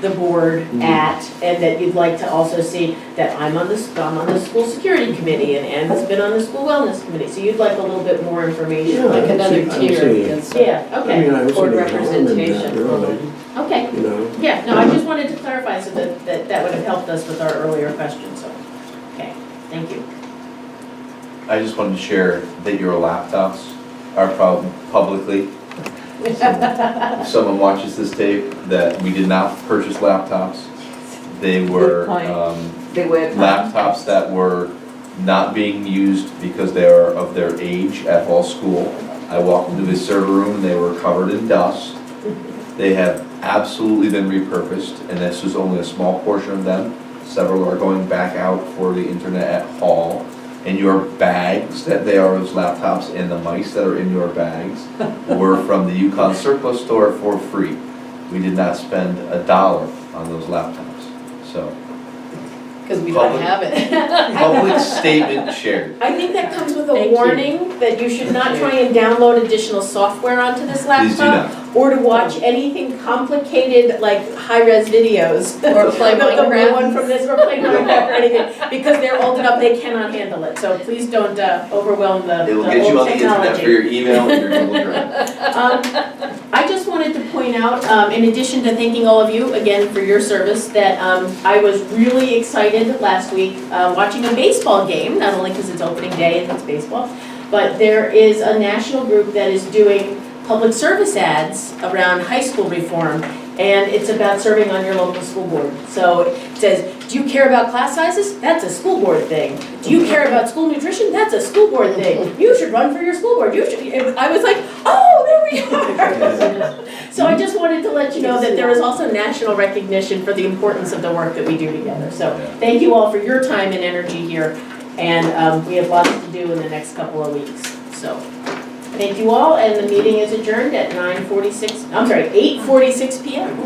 Speaker 1: the board at, and that you'd like to also see that I'm on the school security committee, and Ann has been on the school wellness committee, so you'd like a little bit more information.
Speaker 2: Yeah,
Speaker 8: Like
Speaker 2: I don't
Speaker 8: another
Speaker 2: see- I don't
Speaker 8: tier,
Speaker 2: see-
Speaker 8: because
Speaker 1: Yeah,
Speaker 2: I
Speaker 1: okay,
Speaker 2: mean, I was
Speaker 8: board
Speaker 2: thinking harm in that,
Speaker 8: representation for
Speaker 2: really,
Speaker 8: them.
Speaker 1: okay.
Speaker 2: you know.
Speaker 1: Yeah, no, I just wanted to clarify so that would have helped us with our earlier question, so, okay, thank you.
Speaker 11: I just wanted to share that your laptops are publicly. If someone watches this tape, that we did not purchase laptops. They were
Speaker 4: Good point. They were
Speaker 11: laptops that were not being used because they are of their age at Hall School. I walked into the server room and they were covered in dust. They have absolutely been repurposed, and this is only a small portion of them. Several are going back out for the internet at Hall. And your bags, that they are those laptops, and the mice that are in your bags were from the Yukon Surplus Store for free. We did not spend $1 on those laptops, so.
Speaker 8: Because we don't
Speaker 11: Public-
Speaker 8: have it.
Speaker 11: Public statement shared.
Speaker 1: I think that comes with a
Speaker 8: Thank you.
Speaker 1: warning that you should not try and download additional software onto this
Speaker 11: Please do
Speaker 1: laptop. Or to watch anything complicated like high-res videos.
Speaker 8: Or play
Speaker 1: The
Speaker 8: Minecraft.
Speaker 1: one from this, or play Minecraft or anything, because they're old enough, they cannot handle it. So please don't overwhelm the
Speaker 11: It will
Speaker 1: the
Speaker 11: get you
Speaker 1: old
Speaker 11: on the internet for
Speaker 1: technology.
Speaker 11: your email and your Google Drive.
Speaker 1: I just wanted to point out, in addition to thanking all of you again for your service, that I was really excited last week watching a baseball game, not only because it's opening day and it's baseball, but there is a national group that is doing public service ads around high school reform, and it's about serving on your local school board. So it says, do you care about class sizes? That's a school board thing. Do you care about school nutrition? That's a school board thing. You should run for your school board. You should. I was like, oh, there we are. So I just wanted to let you know that there is also national recognition for the importance of the work that we do together. So thank you all for your time and energy here, and we have lots to do in the next couple of weeks. So. Thank you all, and the meeting is adjourned at 8:46 p.m.